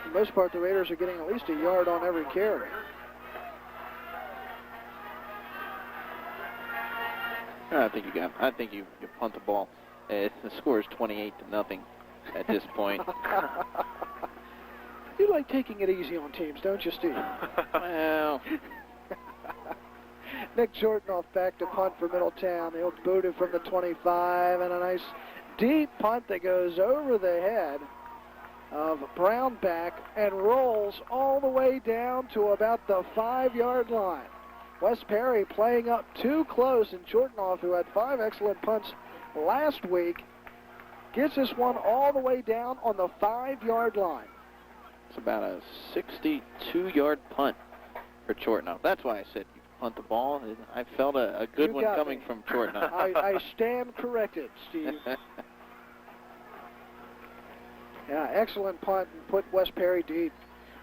For the most part, the Raiders are getting at least a yard on every carry. I think you punt the ball. The score is 28-0 at this point. You like taking it easy on teams, don't you, Steve? Well, Nick Jordan back to punt for Middletown. He'll boot it from the 25, and a nice deep punt that goes over the head of Brown back and rolls all the way down to about the 5-yard line. West Perry playing up too close, and Jortanoff, who had 5 excellent punts last week, gets this one all the way down on the 5-yard line. it's about a 62-yard punt for Jortanoff. That's why I said punt the ball. I felt a good one coming from Chortnall. I stand corrected, Steve. Yeah, excellent punt and put West Perry deep.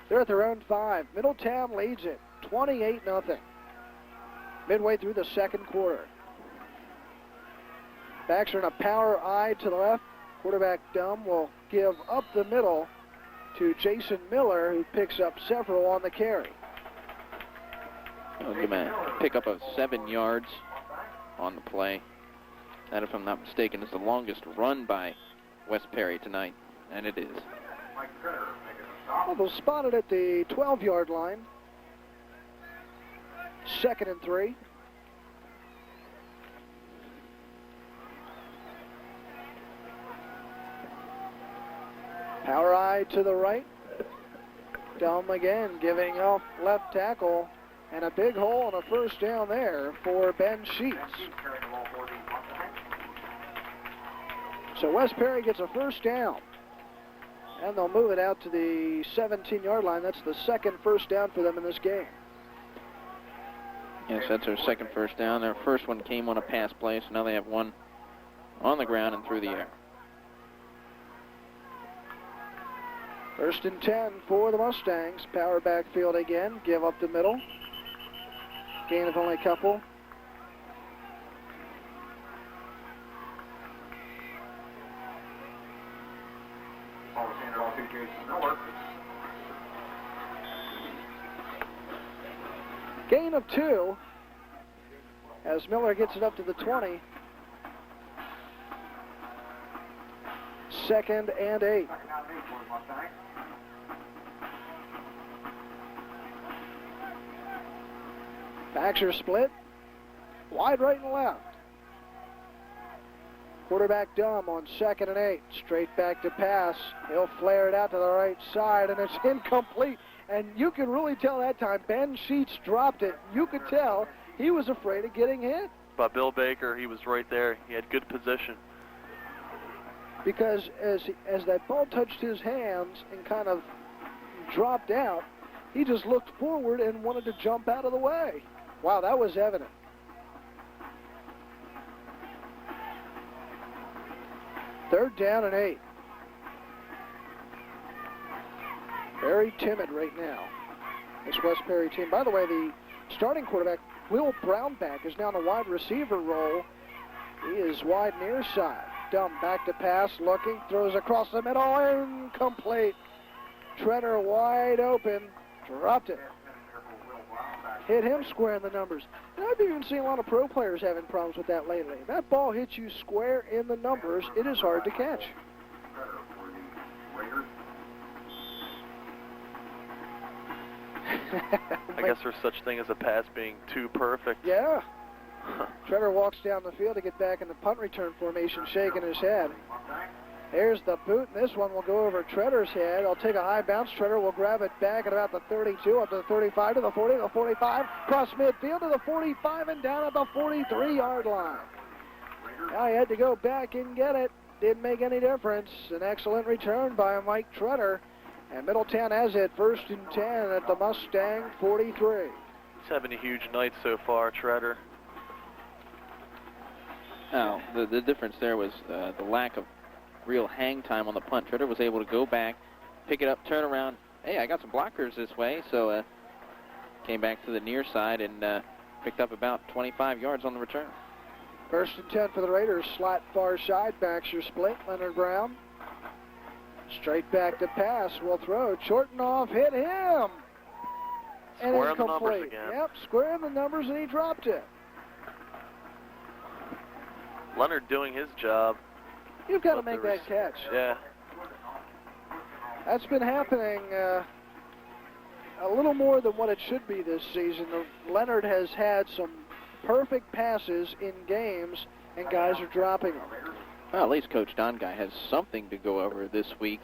They're at their own 5. Middletown leads it 28-0. Midway through the second quarter. Backs are in a power I to the left. Quarterback Dumb will give up the middle to Jason Miller, who picks up several on the carry. He'll give him a pickup of 7 yards on the play. That, if I'm not mistaken, is the longest run by West Perry tonight, and it is. Well, they'll spot it at the 12-yard line. 2nd and 3. Power I to the right. Dumb again, giving off left tackle, and a big hole and a first down there for Ben Sheets. So West Perry gets a first down, and they'll move it out to the 17-yard line. That's the second first down for them in this game. Yes, that's their second first down. Their first one came on a pass play, so now they have one on the ground and through the air. 1st and 10 for the Mustangs. Power backfield again. Give up the middle. Gain of only a couple. Gain of 2 as Miller gets it up to the 20. 2nd and 8. Backs are split. Wide right and left. Quarterback Dumb on 2nd and 8. Straight back to pass. He'll flare it out to the right side, and it's incomplete. And you can really tell that time Ben Sheets dropped it. You could tell he was afraid of getting hit. By Bill Baker, he was right there. He had good position. Because as that ball touched his hands and kind of dropped out, he just looked forward and wanted to jump out of the way. Wow, that was evident. Third down and 8. Very timid right now, this West Perry team. By the way, the starting quarterback, Will Brownback, is now in a wide receiver role. He is wide near side. Dumb back to pass, looking, throws across the middle, incomplete. Treader wide open, dropped it. Hit him square in the numbers. And I've even seen a lot of pro players having problems with that lately. That ball hits you square in the numbers, it is hard to catch. I guess there's such thing as a pass being too perfect. Yeah. Trevor walks down the field to get back in the punt return formation, shaking his head. There's the boot, and this one will go over Treader's head. He'll take a high bounce. Treader will grab it back at about the 32, up to the 35, to the 40, to the 45, cross midfield to the 45, and down at the 43-yard line. Now he had to go back and get it. Didn't make any difference. An excellent return by Mike Treader. And Middletown has it 1st and 10 at the Mustang 43. He's having a huge night so far, Treader. Now, the difference there was the lack of real hang time on the punt. Treader was able to go back, pick it up, turn around. Hey, I got some blockers this way, so came back to the near side and picked up about 25 yards on the return. 1st and 10 for the Raiders. Slot far side. Backs are split. Leonard Brown. Straight back to pass. Will throw. Chortnall hit him. And Square in the numbers incomplete. again. Yep, square in the numbers, and he dropped it. Leonard doing his job. You've got to make that catch. Yeah. That's been happening a little more than what it should be this season. Leonard has had some perfect passes in games, and guys are dropping them. Well, at least Coach Don Guy has something to go over this week.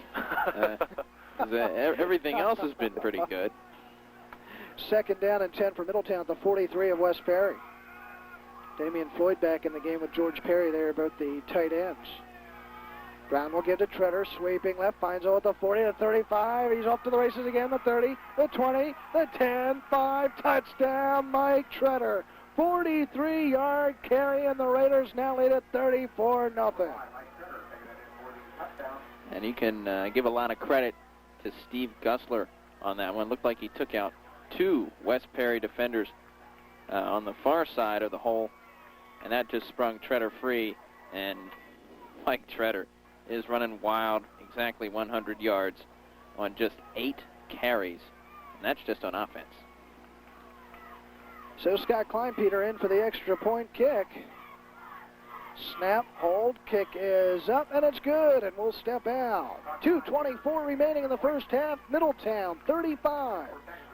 Everything else has been pretty good. 2nd down and 10 for Middletown at the 43 of West Perry. Damian Floyd back in the game with George Perry there, both the tight ends. Brown will give to Treader, sweeping left, finds him at the 40, the 35. He's off to the races again, the 30, the 20, the 10, 5, touchdown, Mike Treader. 43-yard carry, and the Raiders now lead at 34-0. And you can give a lot of credit to Steve Gussler on that one. Looked like he took out 2 West Perry defenders on the far side of the hole, and that just sprung Treader free, and Mike Treader is running wild, exactly 100 yards on just 8 carries, and that's just on offense. So Scott Kleinpeter in for the extra point kick. Snap, hold, kick is up, and it's good, and we'll step out. 2:24 remaining in the first half. Middletown 35,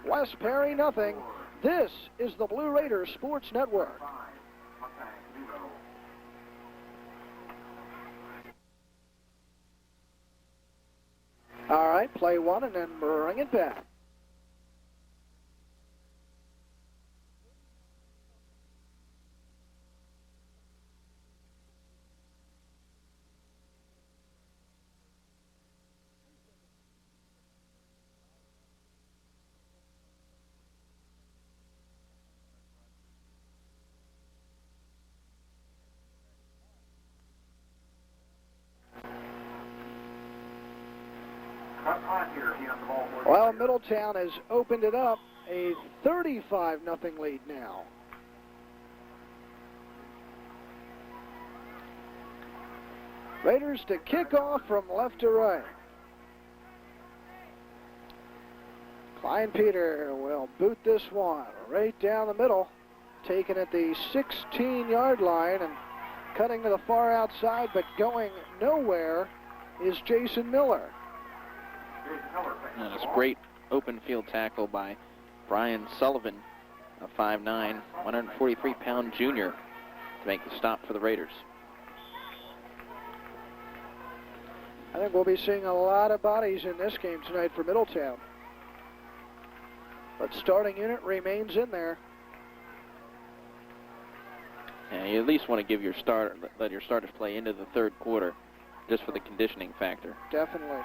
West Perry nothing. This is the Blue Raiders Sports Network. All right, play one and then bring it back. Well, Middletown has opened it up, a 35-0 lead now. Raiders to kick off from left to right. Kleinpeter will boot this one right down the middle, taken at the 16-yard line and cutting to the far outside, but going nowhere is Jason Miller. And it's a great open field tackle by Brian Sullivan, a 5'9", 143-pound junior, to make the stop for the Raiders. I think we'll be seeing a lot of bodies in this game tonight for Middletown. But starting unit remains in there. And you at least want to give your let your starters play into the third quarter, just for the conditioning factor. Definitely.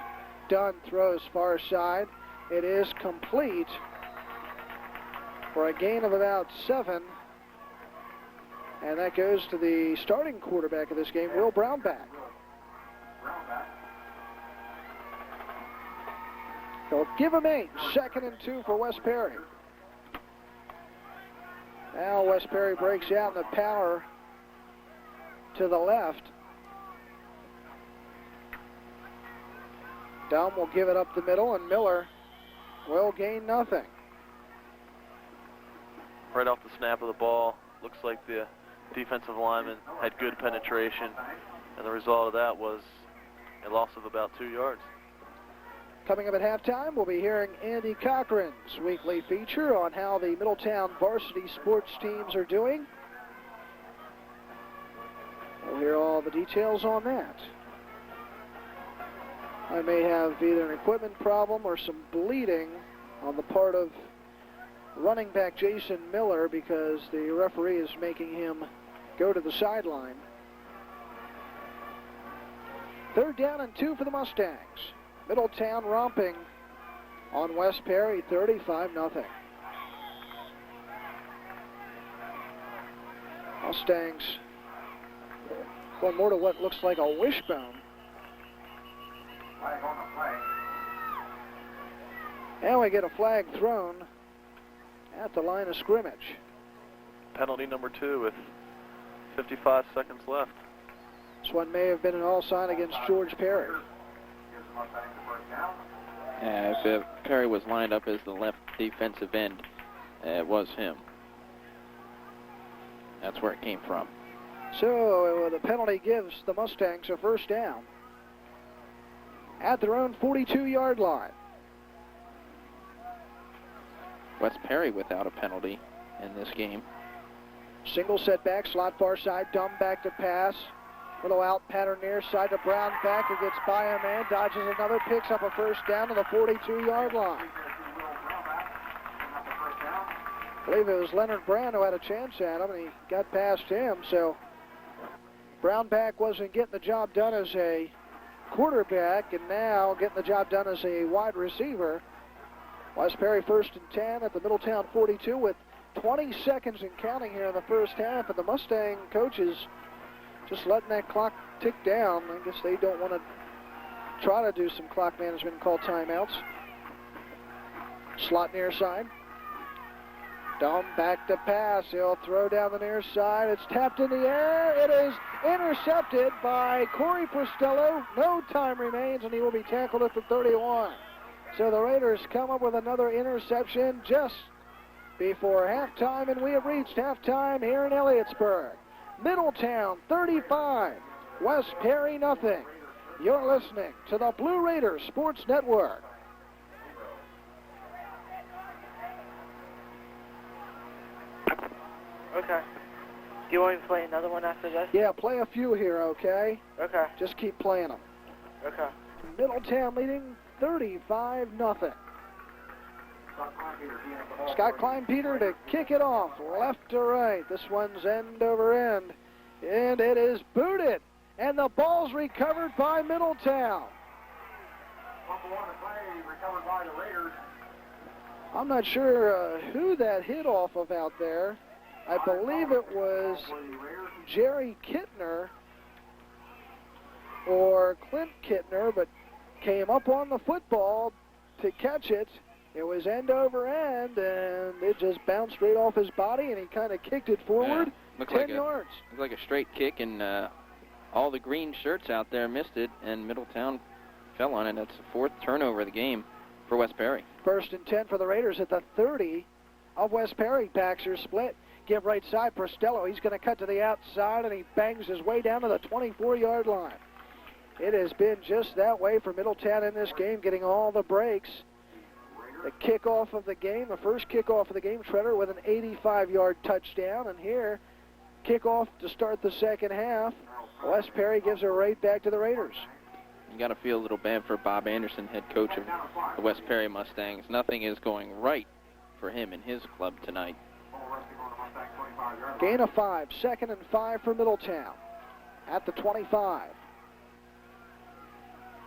Dunn throws far side. It is complete for a gain of about 7. And that goes to the starting quarterback of this game, Will Brownback. They'll give him 8. 2nd and 2 for West Perry. Now West Perry breaks out in the power to the left. Dunn will give it up the middle, and Miller will gain nothing. Right off the snap of the ball, looks like the defensive lineman had good penetration, and the result of that was a loss of about 2 yards. Coming up at halftime, we'll be hearing Andy Cochran's weekly feature on how the Middletown varsity sports teams are doing. We'll hear all the details on that. I may have either an equipment problem or some bleeding on the part of running back Jason Miller because the referee is making him go to the sideline. 3rd down and 2 for the Mustangs. Middletown romping on West Perry, 35-0. Mustangs going more to what looks like a wishbone. Flag on the play. And we get a flag thrown at the line of scrimmage. Penalty number 2 with 55 seconds left. This one may have been an all sign against George Perry. If Perry was lined up as the left defensive end, it was him. That's where it came from. So the penalty gives the Mustangs a 1st down at their own 42-yard line. West Perry without a penalty in this game. Single setback, slot far side, Dumb back to pass. Little out pattern near side to Brown back, who gets by a man, dodges another, picks up a 1st down to the 42-yard line. I believe it was Leonard Brown who had a chance at him, and he got past him, so Brownback wasn't getting the job done as a quarterback and now getting the job done as a wide receiver. West Perry 1st and 10 at the Middletown 42 with 20 seconds and counting here in the first half, and the Mustang coaches just letting that clock tick down. I guess they don't want to try to do some clock management and call timeouts. Slot near side. Dom back to pass. He'll throw down the near side. It's tapped in the air. It is intercepted by Corey Prostello. No time remains, and he will be tackled at the 31. So the Raiders come up with another interception just before halftime, and we have reached halftime here in Elliotsburg. Middletown 35, West Perry nothing. You're listening to the Blue Raiders Sports Network. Okay. Do you want me to play another one after this? Yeah, play a few here, okay? Okay. Just keep playing them. Okay. Middletown leading 35-0. Scott Kleinpeter to kick it off, left to right. This one's end over end, and it is booted, and the ball's recovered by Middletown. I'm not sure who that hit off of out there. I believe it was Jerry Kittner or Clint Kittner, but came up on the football to catch it. It was end over end, and it just bounced straight off his body, and he kind of kicked it forward 10 yards. Looked like a straight kick, and all the green shirts out there missed it, and Middletown fell on it. That's the 4th turnover of the game for West Perry. 1st and 10 for the Raiders at the 30 of West Perry. Baxter split. Give right side, Prostello. He's going to cut to the outside, and he bangs his way down to the 24-yard line. It has been just that way for Middletown in this game, getting all the breaks. The kickoff of the game, the first kickoff of the game, Treader with an 85-yard touchdown. And here, kickoff to start the second half. West Perry gives it right back to the Raiders. You got to feel a little bad for Bob Anderson, head coach of the West Perry Mustangs. Nothing is going right for him and his club tonight. Gain of 5, 2nd and 5 for Middletown at the 25.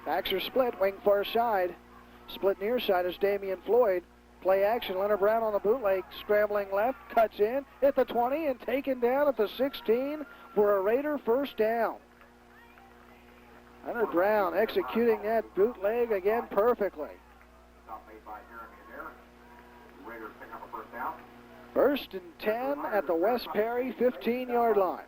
Baxter split, wing far side. Split near side is Damian Floyd. Play action, Leonard Brown on the bootleg, scrambling left, cuts in at the 20 and taken down at the 16 for a Raider first down. Leonard Brown executing that bootleg again perfectly. First and 10 at the West Perry 15-yard line.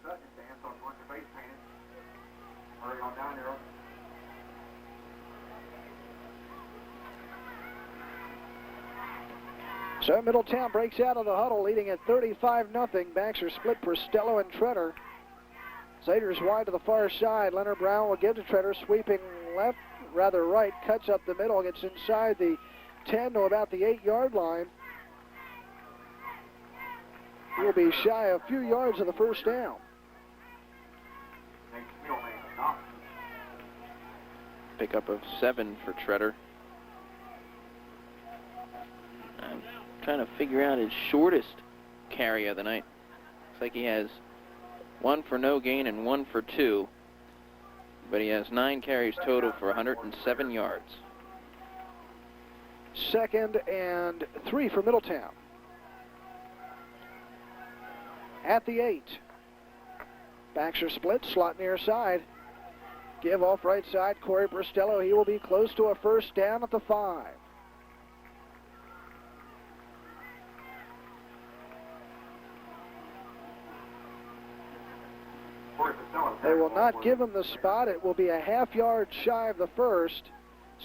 So Middletown breaks out of the huddle, leading at 35-0. Baxter split Prostello and Treader. Zaders wide to the far side. Leonard Brown will give to Treader, sweeping left, rather right, cuts up the middle, gets inside the 10 to about the 8-yard line. He'll be shy a few yards of the first down. Pickup of 7 for Treader. I'm trying to figure out his shortest carry of the night. Looks like he has 1 for no gain and 1 for 2. But he has 9 carries total for 107 yards. 2nd and 3 for Middletown. At the 8. Baxter split, slot near side. Give off right side, Corey Prostello. He will be close to a first down at the 5. They will not give him the spot. It will be a half-yard shy of the first,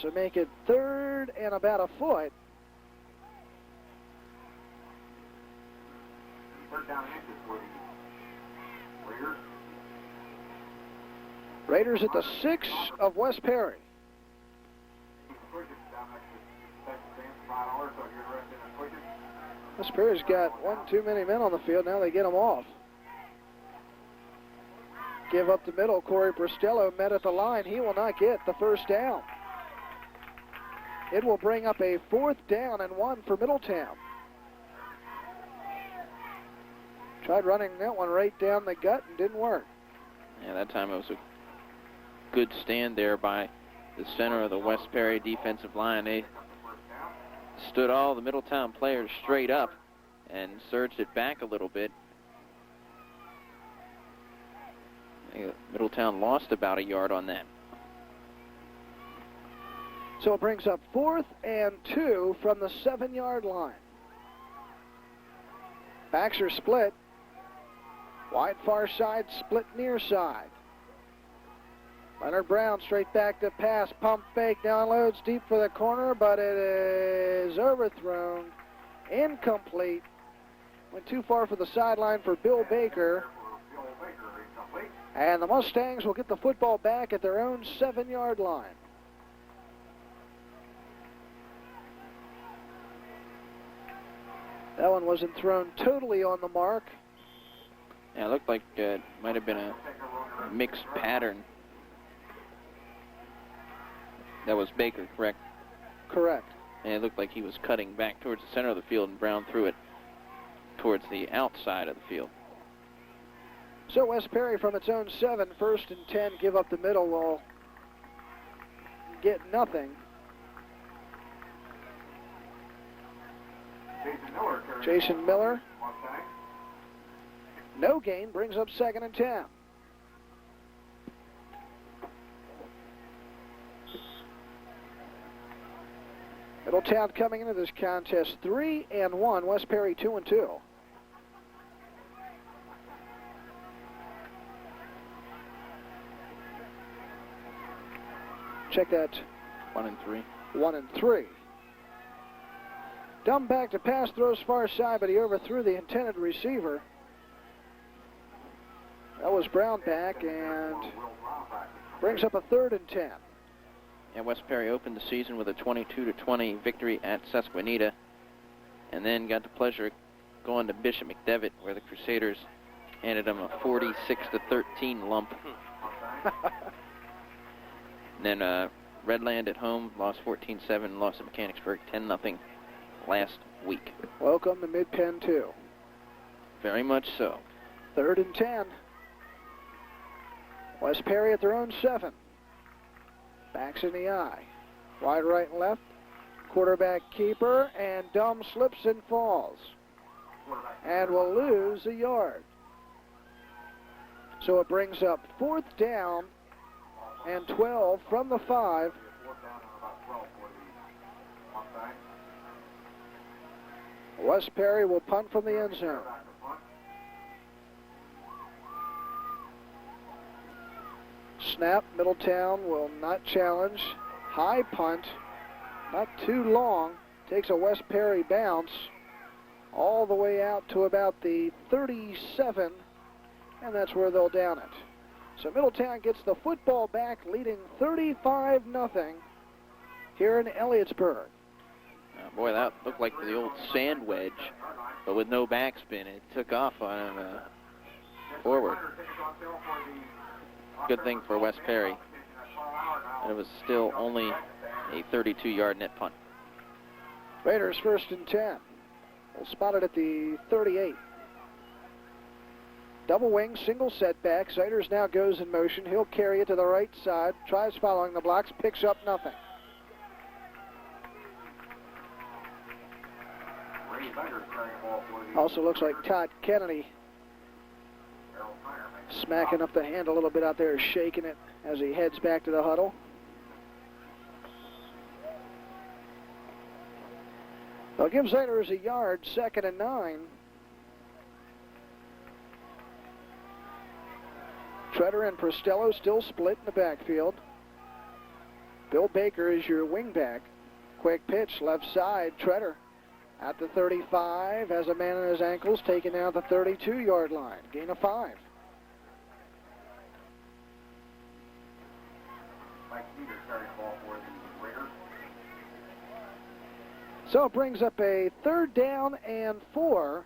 so make it 3rd and about a foot. Raiders at the 6 of West Perry. West Perry's got 1 too many men on the field. Now they get them off. Give up the middle. Corey Prostello met at the line. He will not get the first down. It will bring up a 4th down and 1 for Middletown. Tried running that one right down the gut and didn't work. Yeah, that time it was a good stand there by the center of the West Perry defensive line. They stood all the Middletown players straight up and surged it back a little bit. Middletown lost about a yard on that. So it brings up 4th and 2 from the 7-yard line. Backs are split. Wide far side, split near side. Leonard Brown straight back to pass. Pump fake, downloads deep for the corner, but it is overthrown. Incomplete. Went too far for the sideline for Bill Baker. And the Mustangs will get the football back at their own 7-yard line. That one wasn't thrown totally on the mark. Yeah, it looked like it might have been a mixed pattern. That was Baker, correct? Correct. And it looked like he was cutting back towards the center of the field, and Brown threw it towards the outside of the field. So West Perry from its own 7, 1st and 10, give up the middle, will get nothing. Jason Miller. No gain, brings up 2nd and 10. Middletown coming into this contest 3-1, West Perry 2-2. Check that. 1-3. 1-3. Dumb back to pass, throws far side, but he overthrew the intended receiver. That was Brown back and brings up a 3rd and 10. And West Perry opened the season with a 22-20 victory at Susquehanna, and then got the pleasure of going to Bishop McDevitt, where the Crusaders handed them a 46-13 lump. And then Redland at home lost 14-7, lost at Mechanicsburg 10-0 last week. Welcome to Mid-Penn 2. Very much so. 3rd and 10. West Perry at their own 7. Backs in the eye. Wide right and left. Quarterback keeper, and Dumb slips and falls. And will lose a yard. So it brings up 4th down and 12 from the 5. West Perry will punt from the end zone. Snap, Middletown will not challenge. High punt, not too long. Takes a West Perry bounce all the way out to about the 37, and that's where they'll down it. So Middletown gets the football back, leading 35-0 here in Elliotsburg. Boy, that looked like the old sand wedge, but with no backspin. It took off on forward. Good thing for West Perry. And it was still only a 32-yard net punt. Raiders 1st and 10. We'll spot it at the 38. Double wing, single setback. Siders now goes in motion. He'll carry it to the right side. Tries following the blocks. Picks up nothing. Also looks like Todd Kennedy smacking up the hand a little bit out there, shaking it as he heads back to the huddle. They'll give Zaiders a yard, 2nd and 9. Treader and Prostello still split in the backfield. Bill Baker is your wingback. Quick pitch, left side, Treader at the 35, has a man on his ankles, taken out the 32-yard line. Gain of 5. So it brings up a 3rd down and 4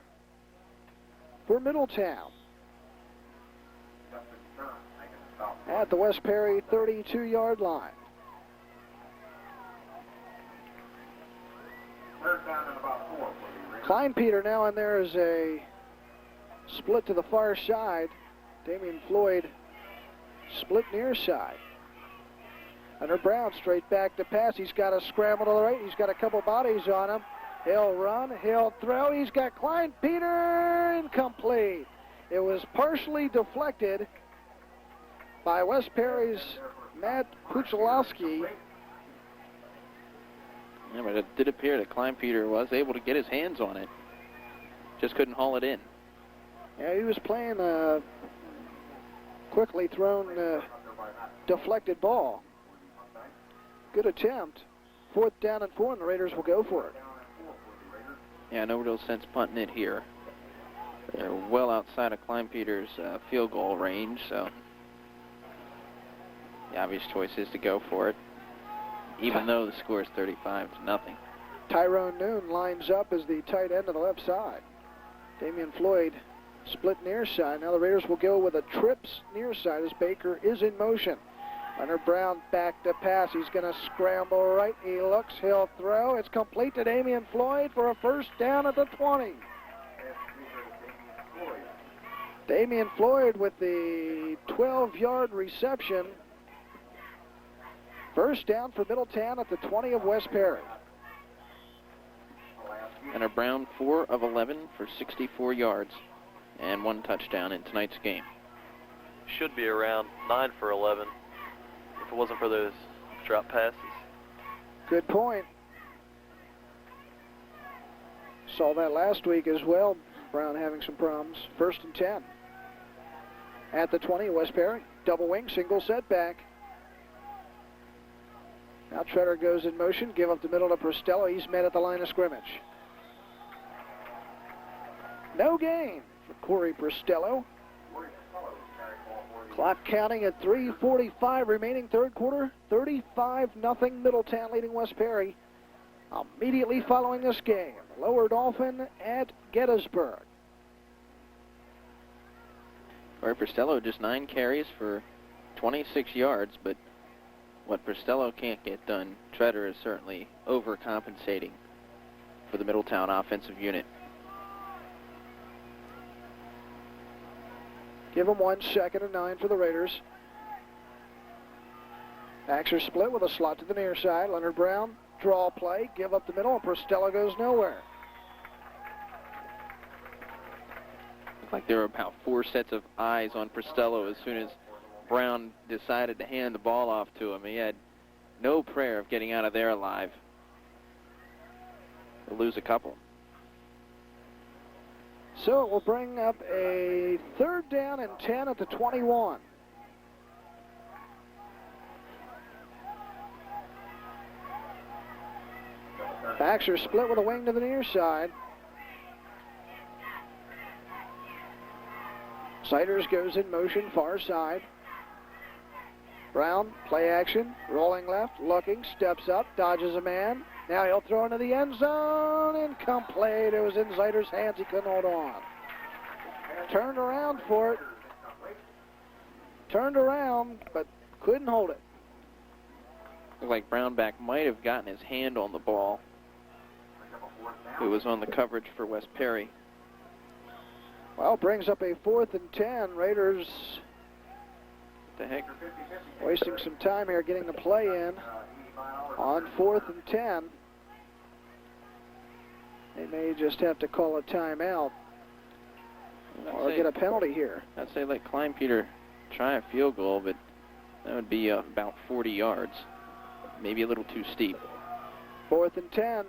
for Middletown. At the West Perry 32-yard line. Kleinpeter now in there is a split to the far side. Damian Floyd split near side. Hunter Brown straight back to pass. He's got a scramble to the right. He's got a couple bodies on him. He'll run. He'll throw. He's got Klein Peter. Incomplete. It was partially deflected by West Perry's Matt Puchalowski. Yeah, but it did appear that Klein Peter was able to get his hands on it. Just couldn't haul it in. Yeah, he was playing a quickly thrown deflected ball. Good attempt. 4th down and 4, and the Raiders will go for it. Yeah, no real sense punting it here. They're well outside of Klein Peter's field goal range, so the obvious choice is to go for it, even though the score is 35-0. Tyrone Noon lines up as the tight end of the left side. Damian Floyd split near side. Now the Raiders will go with a trips near side as Baker is in motion. Hunter Brown back to pass. He's going to scramble right. He looks. He'll throw. It's complete to Damian Floyd for a first down at the 20. Damian Floyd with the 12-yard reception. First down for Middletown at the 20 of West Perry. Hunter Brown, 4 of 11 for 64 yards and 1 touchdown in tonight's game. Should be around 9 for 11 if it wasn't for those drop passes. Good point. Saw that last week as well. Brown having some problems. 1st and 10. At the 20, West Perry. Double wing, single setback. Now Treader goes in motion. Give up the middle to Pristello. He's met at the line of scrimmage. No gain for Corey Pristello. Clock counting at 3:45 remaining third quarter. 35-0 Middletown leading West Perry. Immediately following this game, Lower Dolphin at Gettysburg. Corey Pristello just 9 carries for 26 yards, but what Pristello can't get done, Treader is certainly overcompensating for the Middletown offensive unit. Give them 1 2nd and 9 for the Raiders. Backs are split with a slot to the near side. Leonard Brown, draw play, give up the middle, and Pristello goes nowhere. Looked like there were about 4 sets of eyes on Pristello as soon as Brown decided to hand the ball off to him. He had no prayer of getting out of there alive. He'll lose a couple. So it will bring up a 3rd down and 10 at the 21. Backs are split with a wing to the near side. Siders goes in motion, far side. Brown, play action, rolling left, looking, steps up, dodges a man. Now he'll throw into the end zone. Incomplete. It was in Zeider's hands. He couldn't hold on. Turned around for it. Turned around, but couldn't hold it. Looked like Brownback might have gotten his hand on the ball. It was on the coverage for West Perry. Well, brings up a 4th and 10. Raiders What the heck? wasting some time here getting the play in on 4th and 10. They may just have to call a timeout or get a penalty here. I'd say let Klein Peter try a field goal, but that would be about 40 yards. Maybe a little too steep. 4th and 10.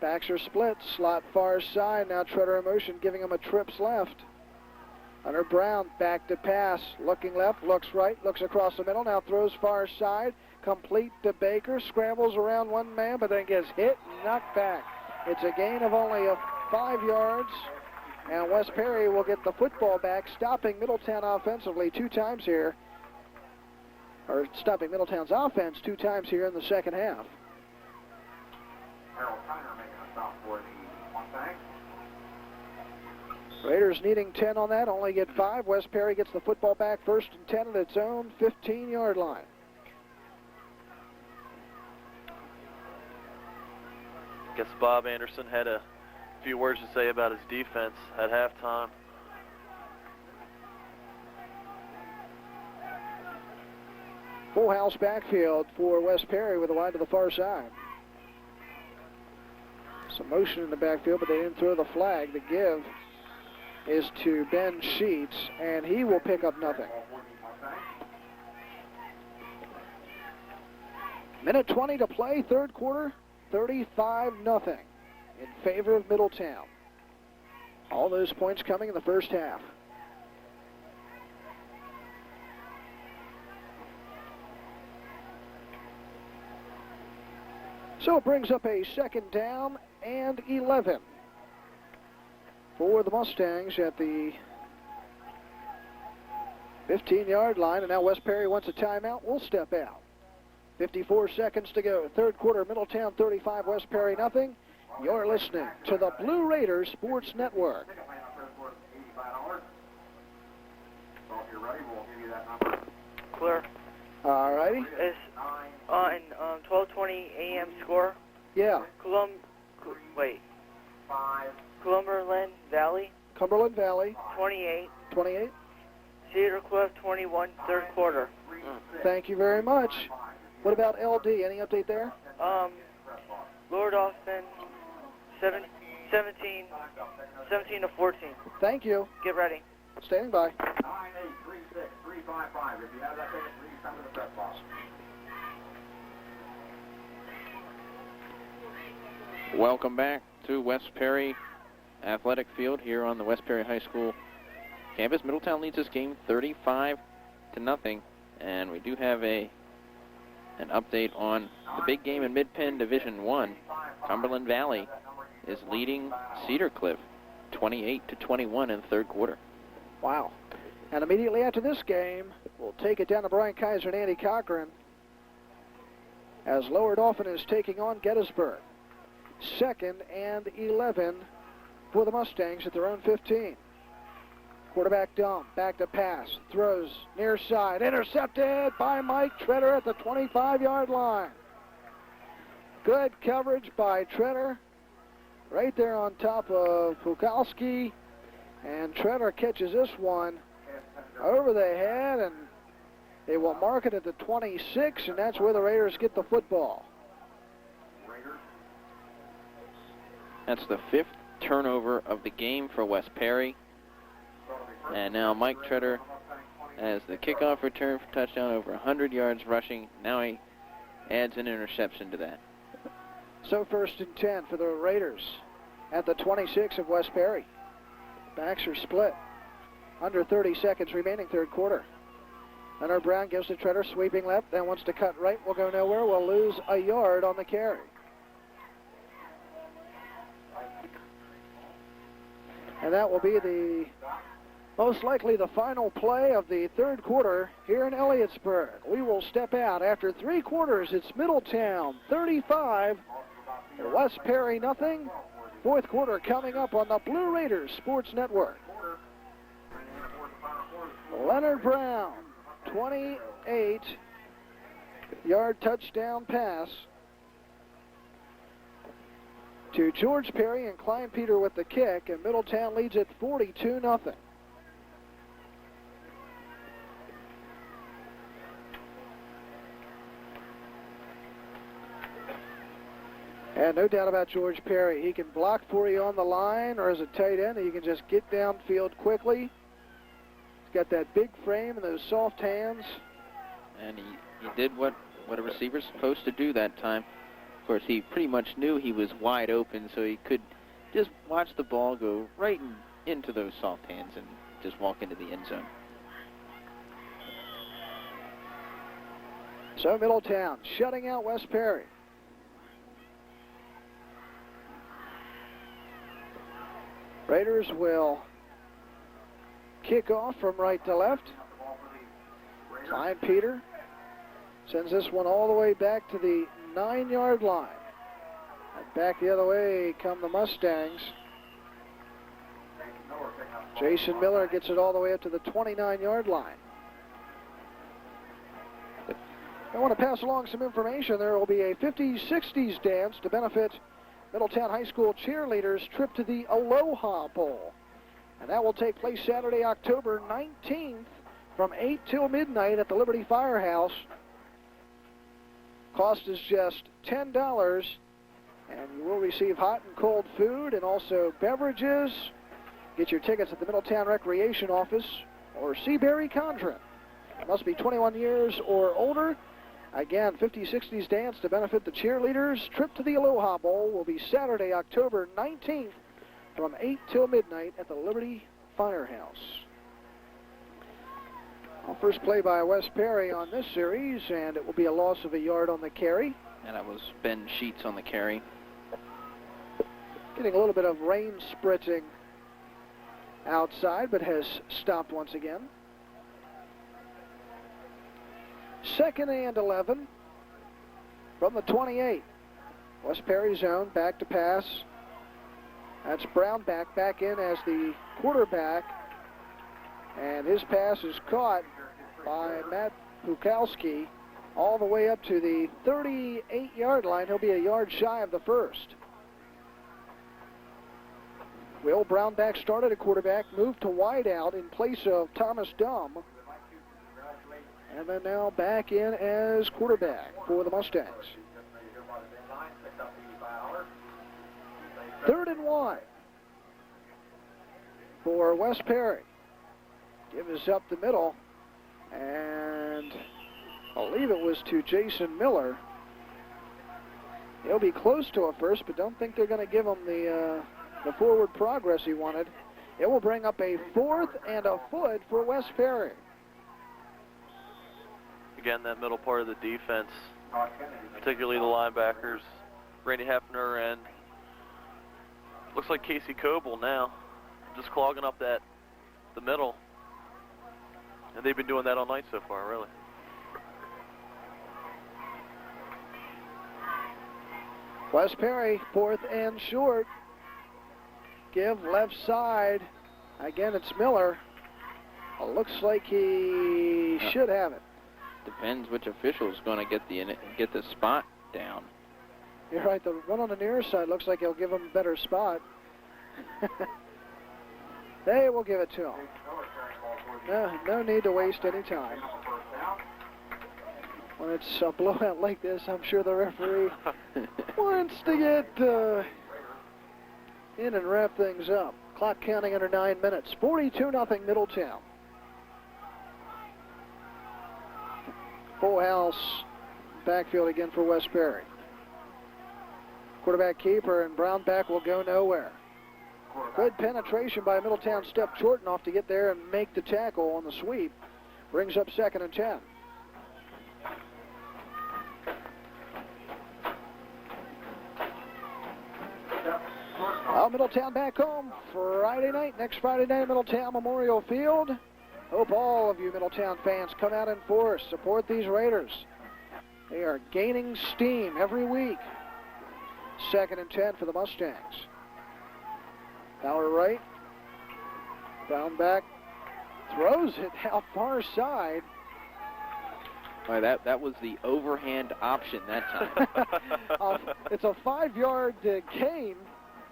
Backs are split. Slot far side. Now Treader in motion, giving him a trips left. Hunter Brown back to pass. Looking left, looks right, looks across the middle. Now throws far side. Complete to Baker. Scrambles around one man, but then gets hit and knocked back. It's a gain of only 5 yards. And West Perry will get the football back, stopping Middletown offensively 2 times here. Or stopping Middletown's offense 2 times here in the second half. Harold Tyner making a stop for the Mustang. Raiders needing 10 on that, only get 5. West Perry gets the football back, 1st and 10 at its own 15-yard line. Guess Bob Anderson had a few words to say about his defense at halftime. full house backfield for West Perry with a wide to the far side. Some motion in the backfield, but they didn't throw the flag. The give is to Ben Sheets, and he will pick up nothing. Minute 20 to play, third quarter, 35-0 in favor of Middletown. All those points coming in the first half. So it brings up a second down and 11 for the Mustangs at the 15-yard line. And now West Perry wants a timeout. We'll step out. 54 seconds to go. Third quarter, Middletown 35, West Perry nothing. You're listening to the Blue Raiders Sports Network. Clear. All righty. It's on 12:20 a.m. score. Yeah. Cumberland Valley. Cumberland Valley. 28. 28. Cedar Cliff 21. Third quarter. Thank you very much. What about LD? Any update there? Lower Dawson 17 to 14. Thank you. Get ready. Standing by. 9836355. If you have that ticket, please come to the press box. Welcome back to West Perry Athletic Field here on the West Perry High School campus. Middletown leads this game 35-0, and we do have an update on the big game in Mid-Penn Division 1. Cumberland Valley is leading Cedar Cliff 28-21 in the third quarter. Wow. And immediately after this game, we'll take it down to Brian Kaiser and Andy Cochran as Lower Dauphin is taking on Gettysburg. Second and 11 for the Mustangs at their own 15. Quarterback dump, back to pass, throws near side, intercepted by Mike Treader at the 25-yard line. Good coverage by Treader right there on top of Pukalski, and Treader catches this one over the head, and they will mark it at the 26, and that's where the Raiders get the football. That's the fifth turnover of the game for West Perry. And now Mike Treader has the kickoff return for touchdown, over 100 yards rushing. Now he adds an interception to that. So first and 10 for the Raiders at the 26 of West Perry. Backs are split. Under 30 seconds remaining, third quarter. Leonard Brown gives to Treader, sweeping left, then wants to cut right. Will go nowhere. Will lose a yard on the carry. And that will be the most likely the final play of the third quarter here in Elliotsburg. We will step out after three quarters. It's Middletown 35, West Perry nothing. Fourth quarter coming up on the Blue Raiders Sports Network. Leonard Brown, 28-yard touchdown pass to George Perry, and Klein Peter with the kick, and Middletown leads at 42-0. And no doubt about George Perry. He can block for you on the line, or as a tight end, he can just get downfield quickly. He's got that big frame and those soft hands. And he did what a receiver's supposed to do that time. Of course, he pretty much knew he was wide open, so he could just watch the ball go right into those soft hands and just walk into the end zone. So Middletown shutting out West Perry. Raiders will kick off from right to left. Klein Peter sends this one all the way back to the 9-yard line. And back the other way come the Mustangs. Jason Miller gets it all the way up to the 29-yard line. I want to pass along some information. There will be a 50s, 60s dance to benefit Middletown High School cheerleaders' trip to the Aloha Bowl. And that will take place Saturday, October 19th from 8 till midnight at the Liberty Firehouse Cost is just $10, and you will receive hot and cold food and also beverages. Get your tickets at the Middletown Recreation Office or Seabury Convent. Must be 21 years or older. Again, 50s, 60s dance to benefit the cheerleaders. Trip to the Aloha Bowl will be Saturday, October 19th from 8 till midnight at the Liberty Firehouse. First play by Wes Perry on this series, and it will be a loss of a yard on the carry. And that was Ben Sheets on the carry. Getting a little bit of rain spritzing outside, but has stopped once again. 2nd and 11 from the 28. Wes Perry zone, back to pass. That's Brownback back in as the quarterback. And his pass is caught by Matt Pukowski all the way up to the 38-yard line. He'll be a yard shy of the first. Will Brownback started at quarterback, moved to wideout in place of Thomas Dumb. And then now back in as quarterback for the Mustangs. 3rd and 1 for Wes Perry. Give us up the middle, and I believe it was to Jason Miller. He'll be close to a first, but don't think they're going to give him the forward progress he wanted. It will bring up a 4th and a foot for Wes Perry. Again, that middle part of the defense, particularly the linebackers, Randy Hefner and looks like Casey Coble now, just clogging up the middle. And they've been doing that all night so far, really. Wes Perry, 4th and short. Give left side. Again, it's Miller. Looks like he should have it. Depends which official is going to get the spot down. You're right. The one on the near side looks like he'll give him a better spot. They will give it to him. No need to waste any time. When it's a blowout like this, I'm sure the referee wants to get in and wrap things up. Clock counting under 9 minutes. 42-0 Middletown. Full house backfield again for Wes Perry. Quarterback keeper and Brownback will go nowhere. Good penetration by Middletown. Step short enough to get there and make the tackle on the sweep. Brings up 2nd and 10. Well, Middletown back home Friday night. Next Friday night, Middletown Memorial Field. Hope all of you Middletown fans come out in force. Support these Raiders. They are gaining steam every week. 2nd and 10 for the Mustangs. Bauer right. Brownback throws it out far side. Boy, that was the overhand option that time. It's a 5-yard gain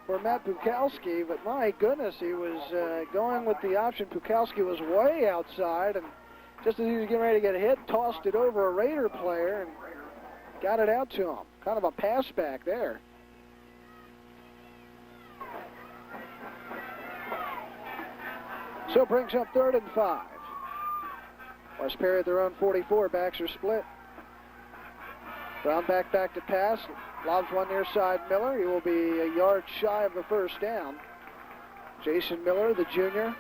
for Matt Pukowski, but my goodness, he was going with the option. Pukowski was way outside, and just as he was getting ready to get hit, tossed it over a Raider player and got it out to him. Kind of a pass back there. So it brings up 3rd and 5. Wes Perry at their own 44. Backs are split. Brownback back to pass. Lobs one near side Miller. He will be a yard shy of the first down. Jason Miller, the junior.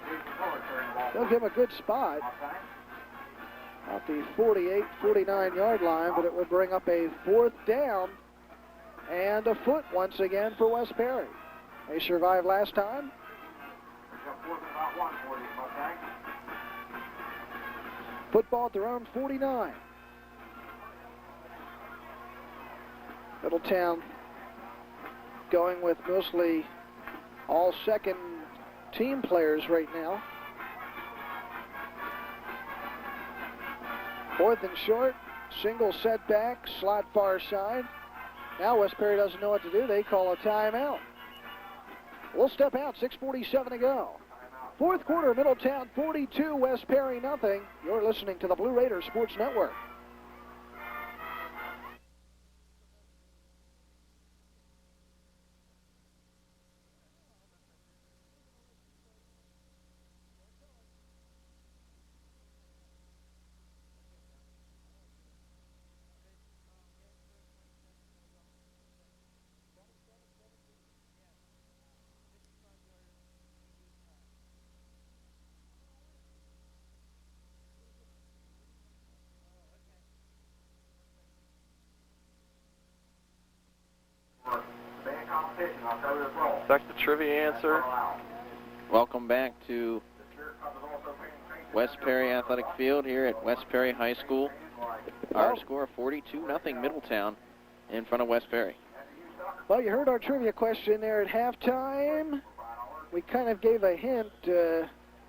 They'll give him a good spot. At the 48, 49-yard line, but it will bring up a 4th down and a foot once again for Wes Perry. They survived last time. Football at their own 49. Middletown going with mostly all second team players right now. 4th and short, single setback, slot far side. Now Wes Perry doesn't know what to do. They call a timeout. We'll step out, 6:47 to go. 4th quarter, Middletown 42, Wes Perry nothing. You're listening to the Blue Raiders Sports Network. Back to trivia answer. Welcome back to West Perry Athletic Field here at West Perry High School. Our score 42-0 Middletown in front of West Perry. Well, you heard our trivia question there at halftime. We kind of gave a hint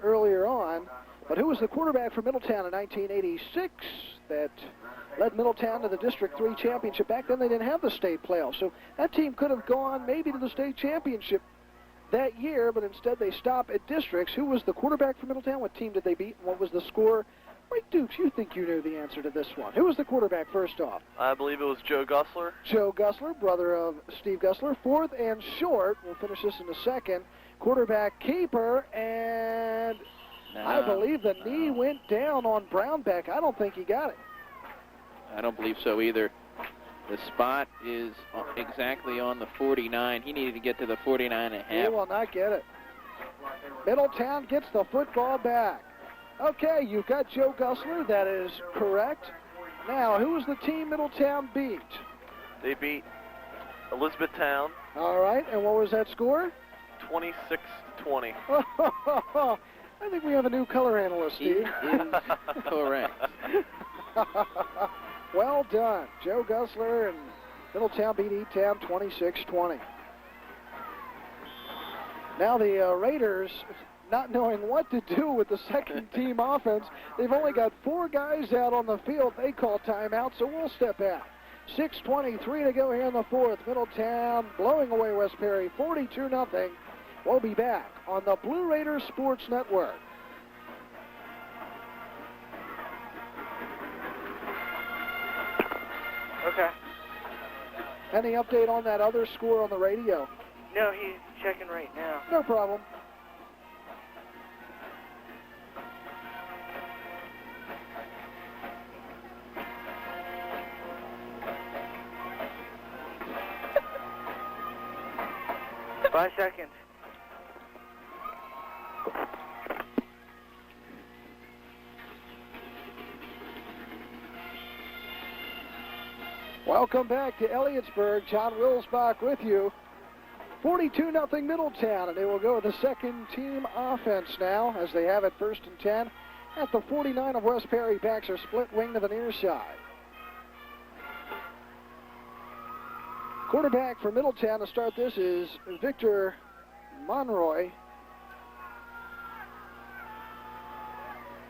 earlier on. But who was the quarterback for Middletown in 1986 that led Middletown to the District 3 championship? Back then they didn't have the state playoff. So that team could have gone maybe to the state championship that year, but instead they stop at districts. Who was the quarterback for Middletown? What team did they beat? And what was the score? Mike Dukes, you think you knew the answer to this one. Who was the quarterback first off? I believe it was Joe Gussler. Joe Gussler, brother of Steve Gussler. Fourth and short. We'll finish this in a second. Quarterback keeper, and I believe the knee went down on Brownback. I don't think he got it. I don't believe so either. The spot is exactly on the 49. He needed to get to the 49.5. He will not get it. Middletown gets the football back. Okay, you've got Joe Gussler. That is correct. Now, who was the team Middletown beat? They beat Elizabethtown. All right, and what was that score? 26-20. I think we have a new color analyst, Steve. He is correct. Well done. Joe Gussler and Middletown beat E-Town 26-20. Now the Raiders, not knowing what to do with the second team offense, they've only got 4 guys out on the field. They call timeout, so we'll step out. 6:23 to go here in the fourth. Middletown blowing away West Perry 42-0. We'll be back on the Blue Raiders Sports Network. Okay. Any update on that other score on the radio? No, he's checking right now. No problem. Five seconds. Welcome back to Elliotsburg. John Wilsbach with you. 42-0 Middletown, and they will go with the second team offense now as they have it first and 10 at the 49 of West Perry. Backs are split wing to the near side. Quarterback for Middletown to start this is Victor Monroy.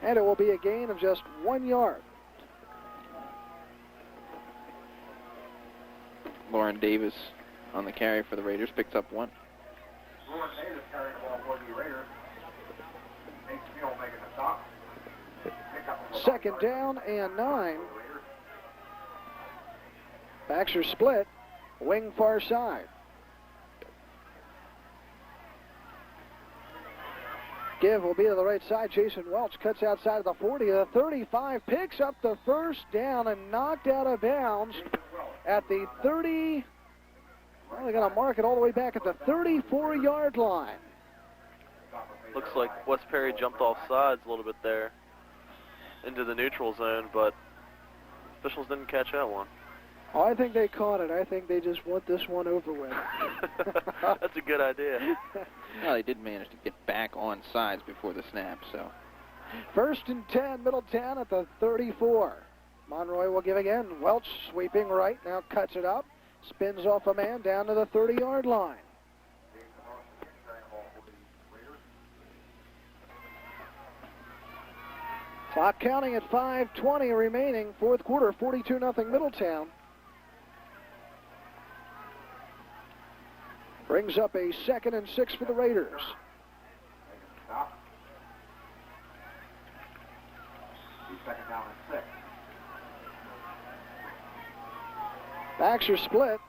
And it will be a gain of just 1 yard. Lauren Davis on the carry for the Raiders, picks up 1. Lauren Davis carrying the ball for the Raiders. Nate Steele making a stop. Second down and 9. Backs are split. Wing far side. Give will be to the right side. Jason Welch cuts outside of the 40. The 35 picks up the first down and knocked out of bounds at the 30. Well, they're going to mark it all the way back at the 34-yard line. Looks like West Perry jumped off sides a little bit there into the neutral zone, but officials didn't catch that one. Oh, I think they caught it. I think they just want this one over with. That's a good idea. Well, they did manage to get back on sides before the snap, so. First and 10, Middletown at the 34. Monroy will give again. Welch sweeping right, now cuts it up. Spins off a man down to the 30-yard line. Clock counting at 5:20 remaining. Fourth quarter, 42-0 Middletown. Brings up a 2nd and 6 for the Raiders. Second down and 6. Backs are split.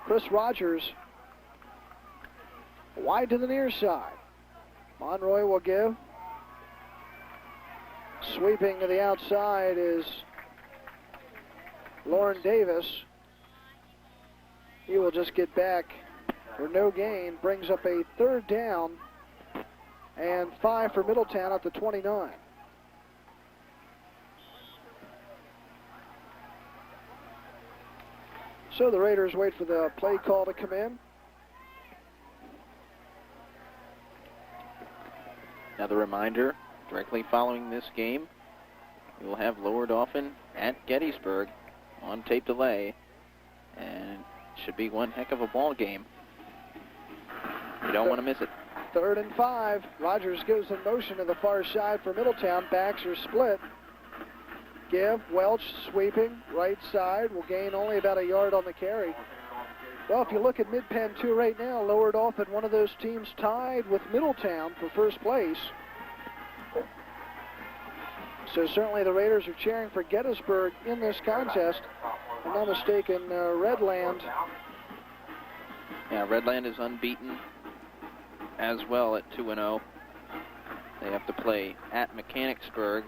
Chris Rogers wide to the near side. Monroy will give. Sweeping to the outside is Lauren Davis. He will just get back for no gain. Brings up a 3rd down and 5 for Middletown at the 29. So the Raiders wait for the play call to come in. Another reminder, directly following this game, we will have Lower Dauphin at Gettysburg on tape delay, and it should be one heck of a ball game. You don't want to miss it. 3rd and 5. Rogers goes in motion to the far side for Middletown. Backs are split. Give, Welch sweeping, right side, will gain only about a yard on the carry. Well, if you look at Mid-Penn 2 right now, Lower Dauphin, one of those teams tied with Middletown for first place. So certainly the Raiders are cheering for Gettysburg in this contest. If I'm not mistaken, Redland. Yeah, Redland is unbeaten as well at 2-0. They have to play at Mechanicsburg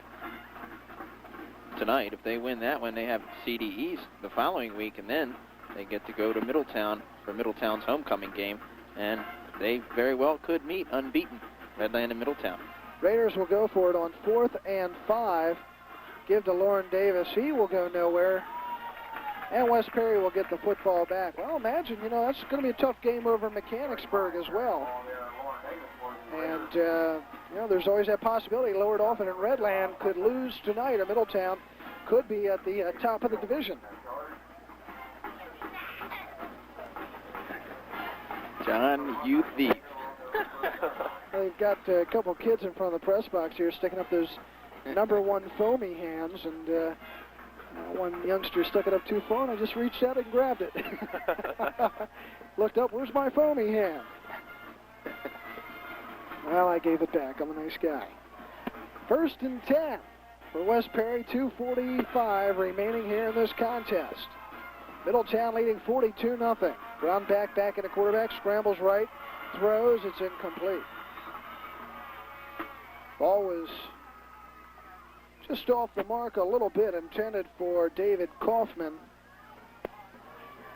tonight. If they win that one, they have CD East the following week, and then they get to go to Middletown for Middletown's homecoming game, and they very well could meet unbeaten Redland and Middletown. Raiders will go for it on 4th and 5. Give to Lauren Davis. He will go nowhere. And West Perry will get the football back. Well, imagine, that's going to be a tough game over Mechanicsburg as well. And, there's always that possibility Lower Dauphin and Redland could lose tonight, or Middletown could be at the top of the division. John, you thief. They've got a couple kids in front of the press box here sticking up those #1 foamy hands, and one youngster stuck it up too far, and I just reached out and grabbed it. Looked up, where's my foamy hand? Well, I gave it back. I'm a nice guy. 1st and 10 for West Perry. 2:45 remaining here in this contest. Middletown leading 42-0. Brown back in the quarterback, scrambles right, throws, it's incomplete. Ball was just off the mark a little bit, intended for David Kaufman.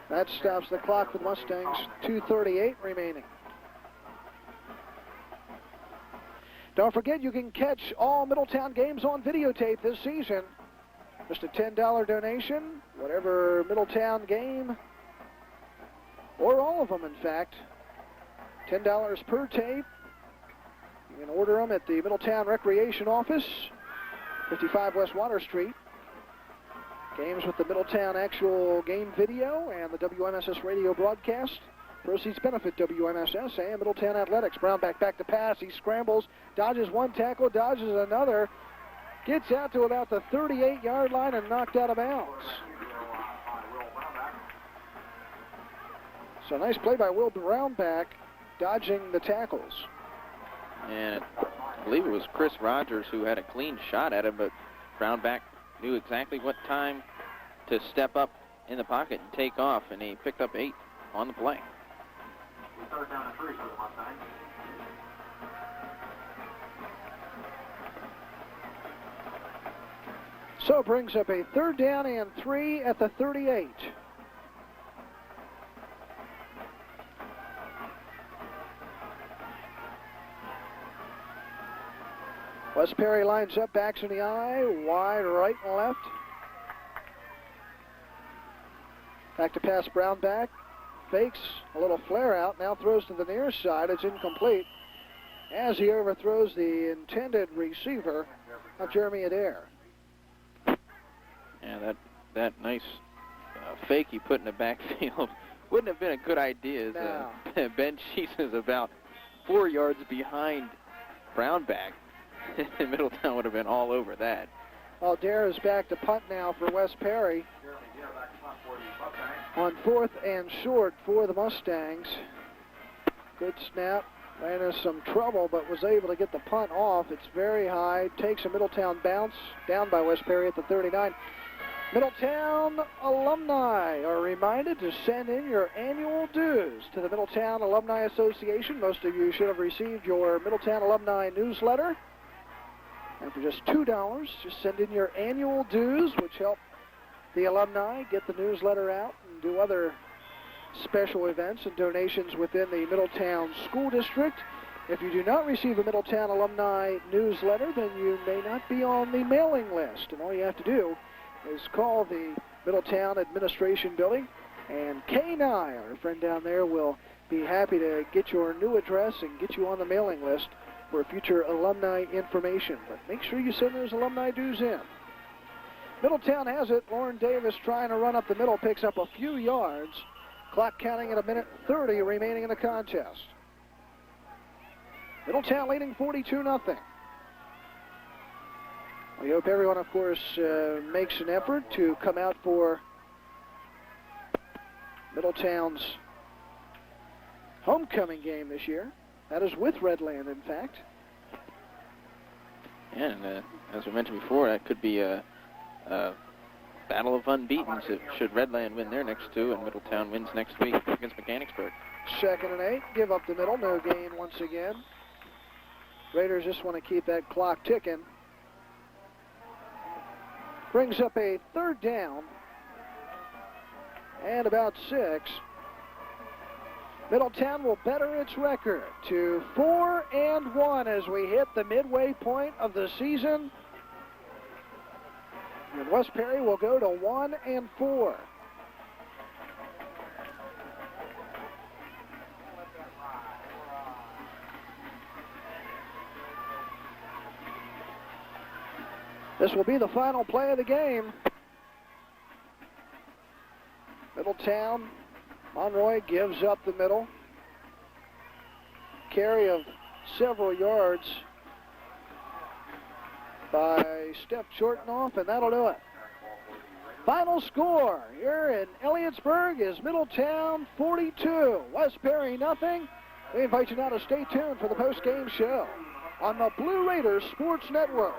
That stops the clock for the Mustangs. 2:38 remaining. Don't forget, you can catch all Middletown games on videotape this season. Just a $10 donation, whatever Middletown game, or all of them, in fact. $10 per tape. You can order them at the Middletown Recreation Office, 55 West Water Street. Games with the Middletown actual game video and the WMSS radio broadcast. Proceeds benefit WMSS and Middletown Athletics. Brown back to pass. He scrambles, dodges one tackle, dodges another. Gets out to about the 38-yard line and knocked out of bounds. So nice play by Will Brownback, dodging the tackles. And I believe it was Chris Rogers who had a clean shot at him, but Brownback knew exactly what time to step up in the pocket and take off, and he picked up 8 on the play. 3rd down and 3 for the Mustangs. So it brings up a 3rd down and 3 at the 38. West Perry lines up, backs in the eye, wide right and left. Back to pass, Brownback. Fakes a little flare out, now throws to the near side. It's incomplete as he overthrows the intended receiver of Jeremy Adair. Yeah, that nice fake he put in the backfield wouldn't have been a good idea. No. Ben Sheets is about 4 yards behind Brownback. Middletown would have been all over that. Well, Adair is back to punt now for West Perry. On 4th and short for the Mustangs. Good snap. Ran into some trouble, but was able to get the punt off. It's very high. Takes a Middletown bounce. Down by West Perry at the 39. Middletown alumni are reminded to send in your annual dues to the Middletown Alumni Association. Most of you should have received your Middletown Alumni newsletter. And for just $2, just send in your annual dues, which help the alumni get the newsletter out and do other special events and donations within the Middletown School District. If you do not receive a Middletown Alumni newsletter, then you may not be on the mailing list. And all you have to do is call the Middletown Administration Building, and Kay Nye, our friend down there, will be happy to get your new address and get you on the mailing list for future alumni information. But make sure you send those alumni dues in. Middletown has it. Lauren Davis trying to run up the middle, picks up a few yards. Clock counting at 1:30 remaining in the contest. Middletown leading 42-0. We hope everyone, of course, makes an effort to come out for Middletown's homecoming game this year. That is with Redland, in fact. And as we mentioned before, that could be a battle of unbeatens should Redland win their next two and Middletown wins next week against Mechanicsburg. 2nd and 8. Give up the middle. No gain once again. Raiders just want to keep that clock ticking. Brings up a 3rd down and about 6. Middletown will better its record to 4-1 as we hit the midway point of the season. And West Perry will go to 1-4. This will be the final play of the game. Middletown, Monroy gives up the middle. Carry of several yards by Steph Shortenoff, and that'll do it. Final score here in Elliotsburg is Middletown 42, West Perry nothing. We invite you now to stay tuned for the post-game show on the Blue Raiders Sports Network.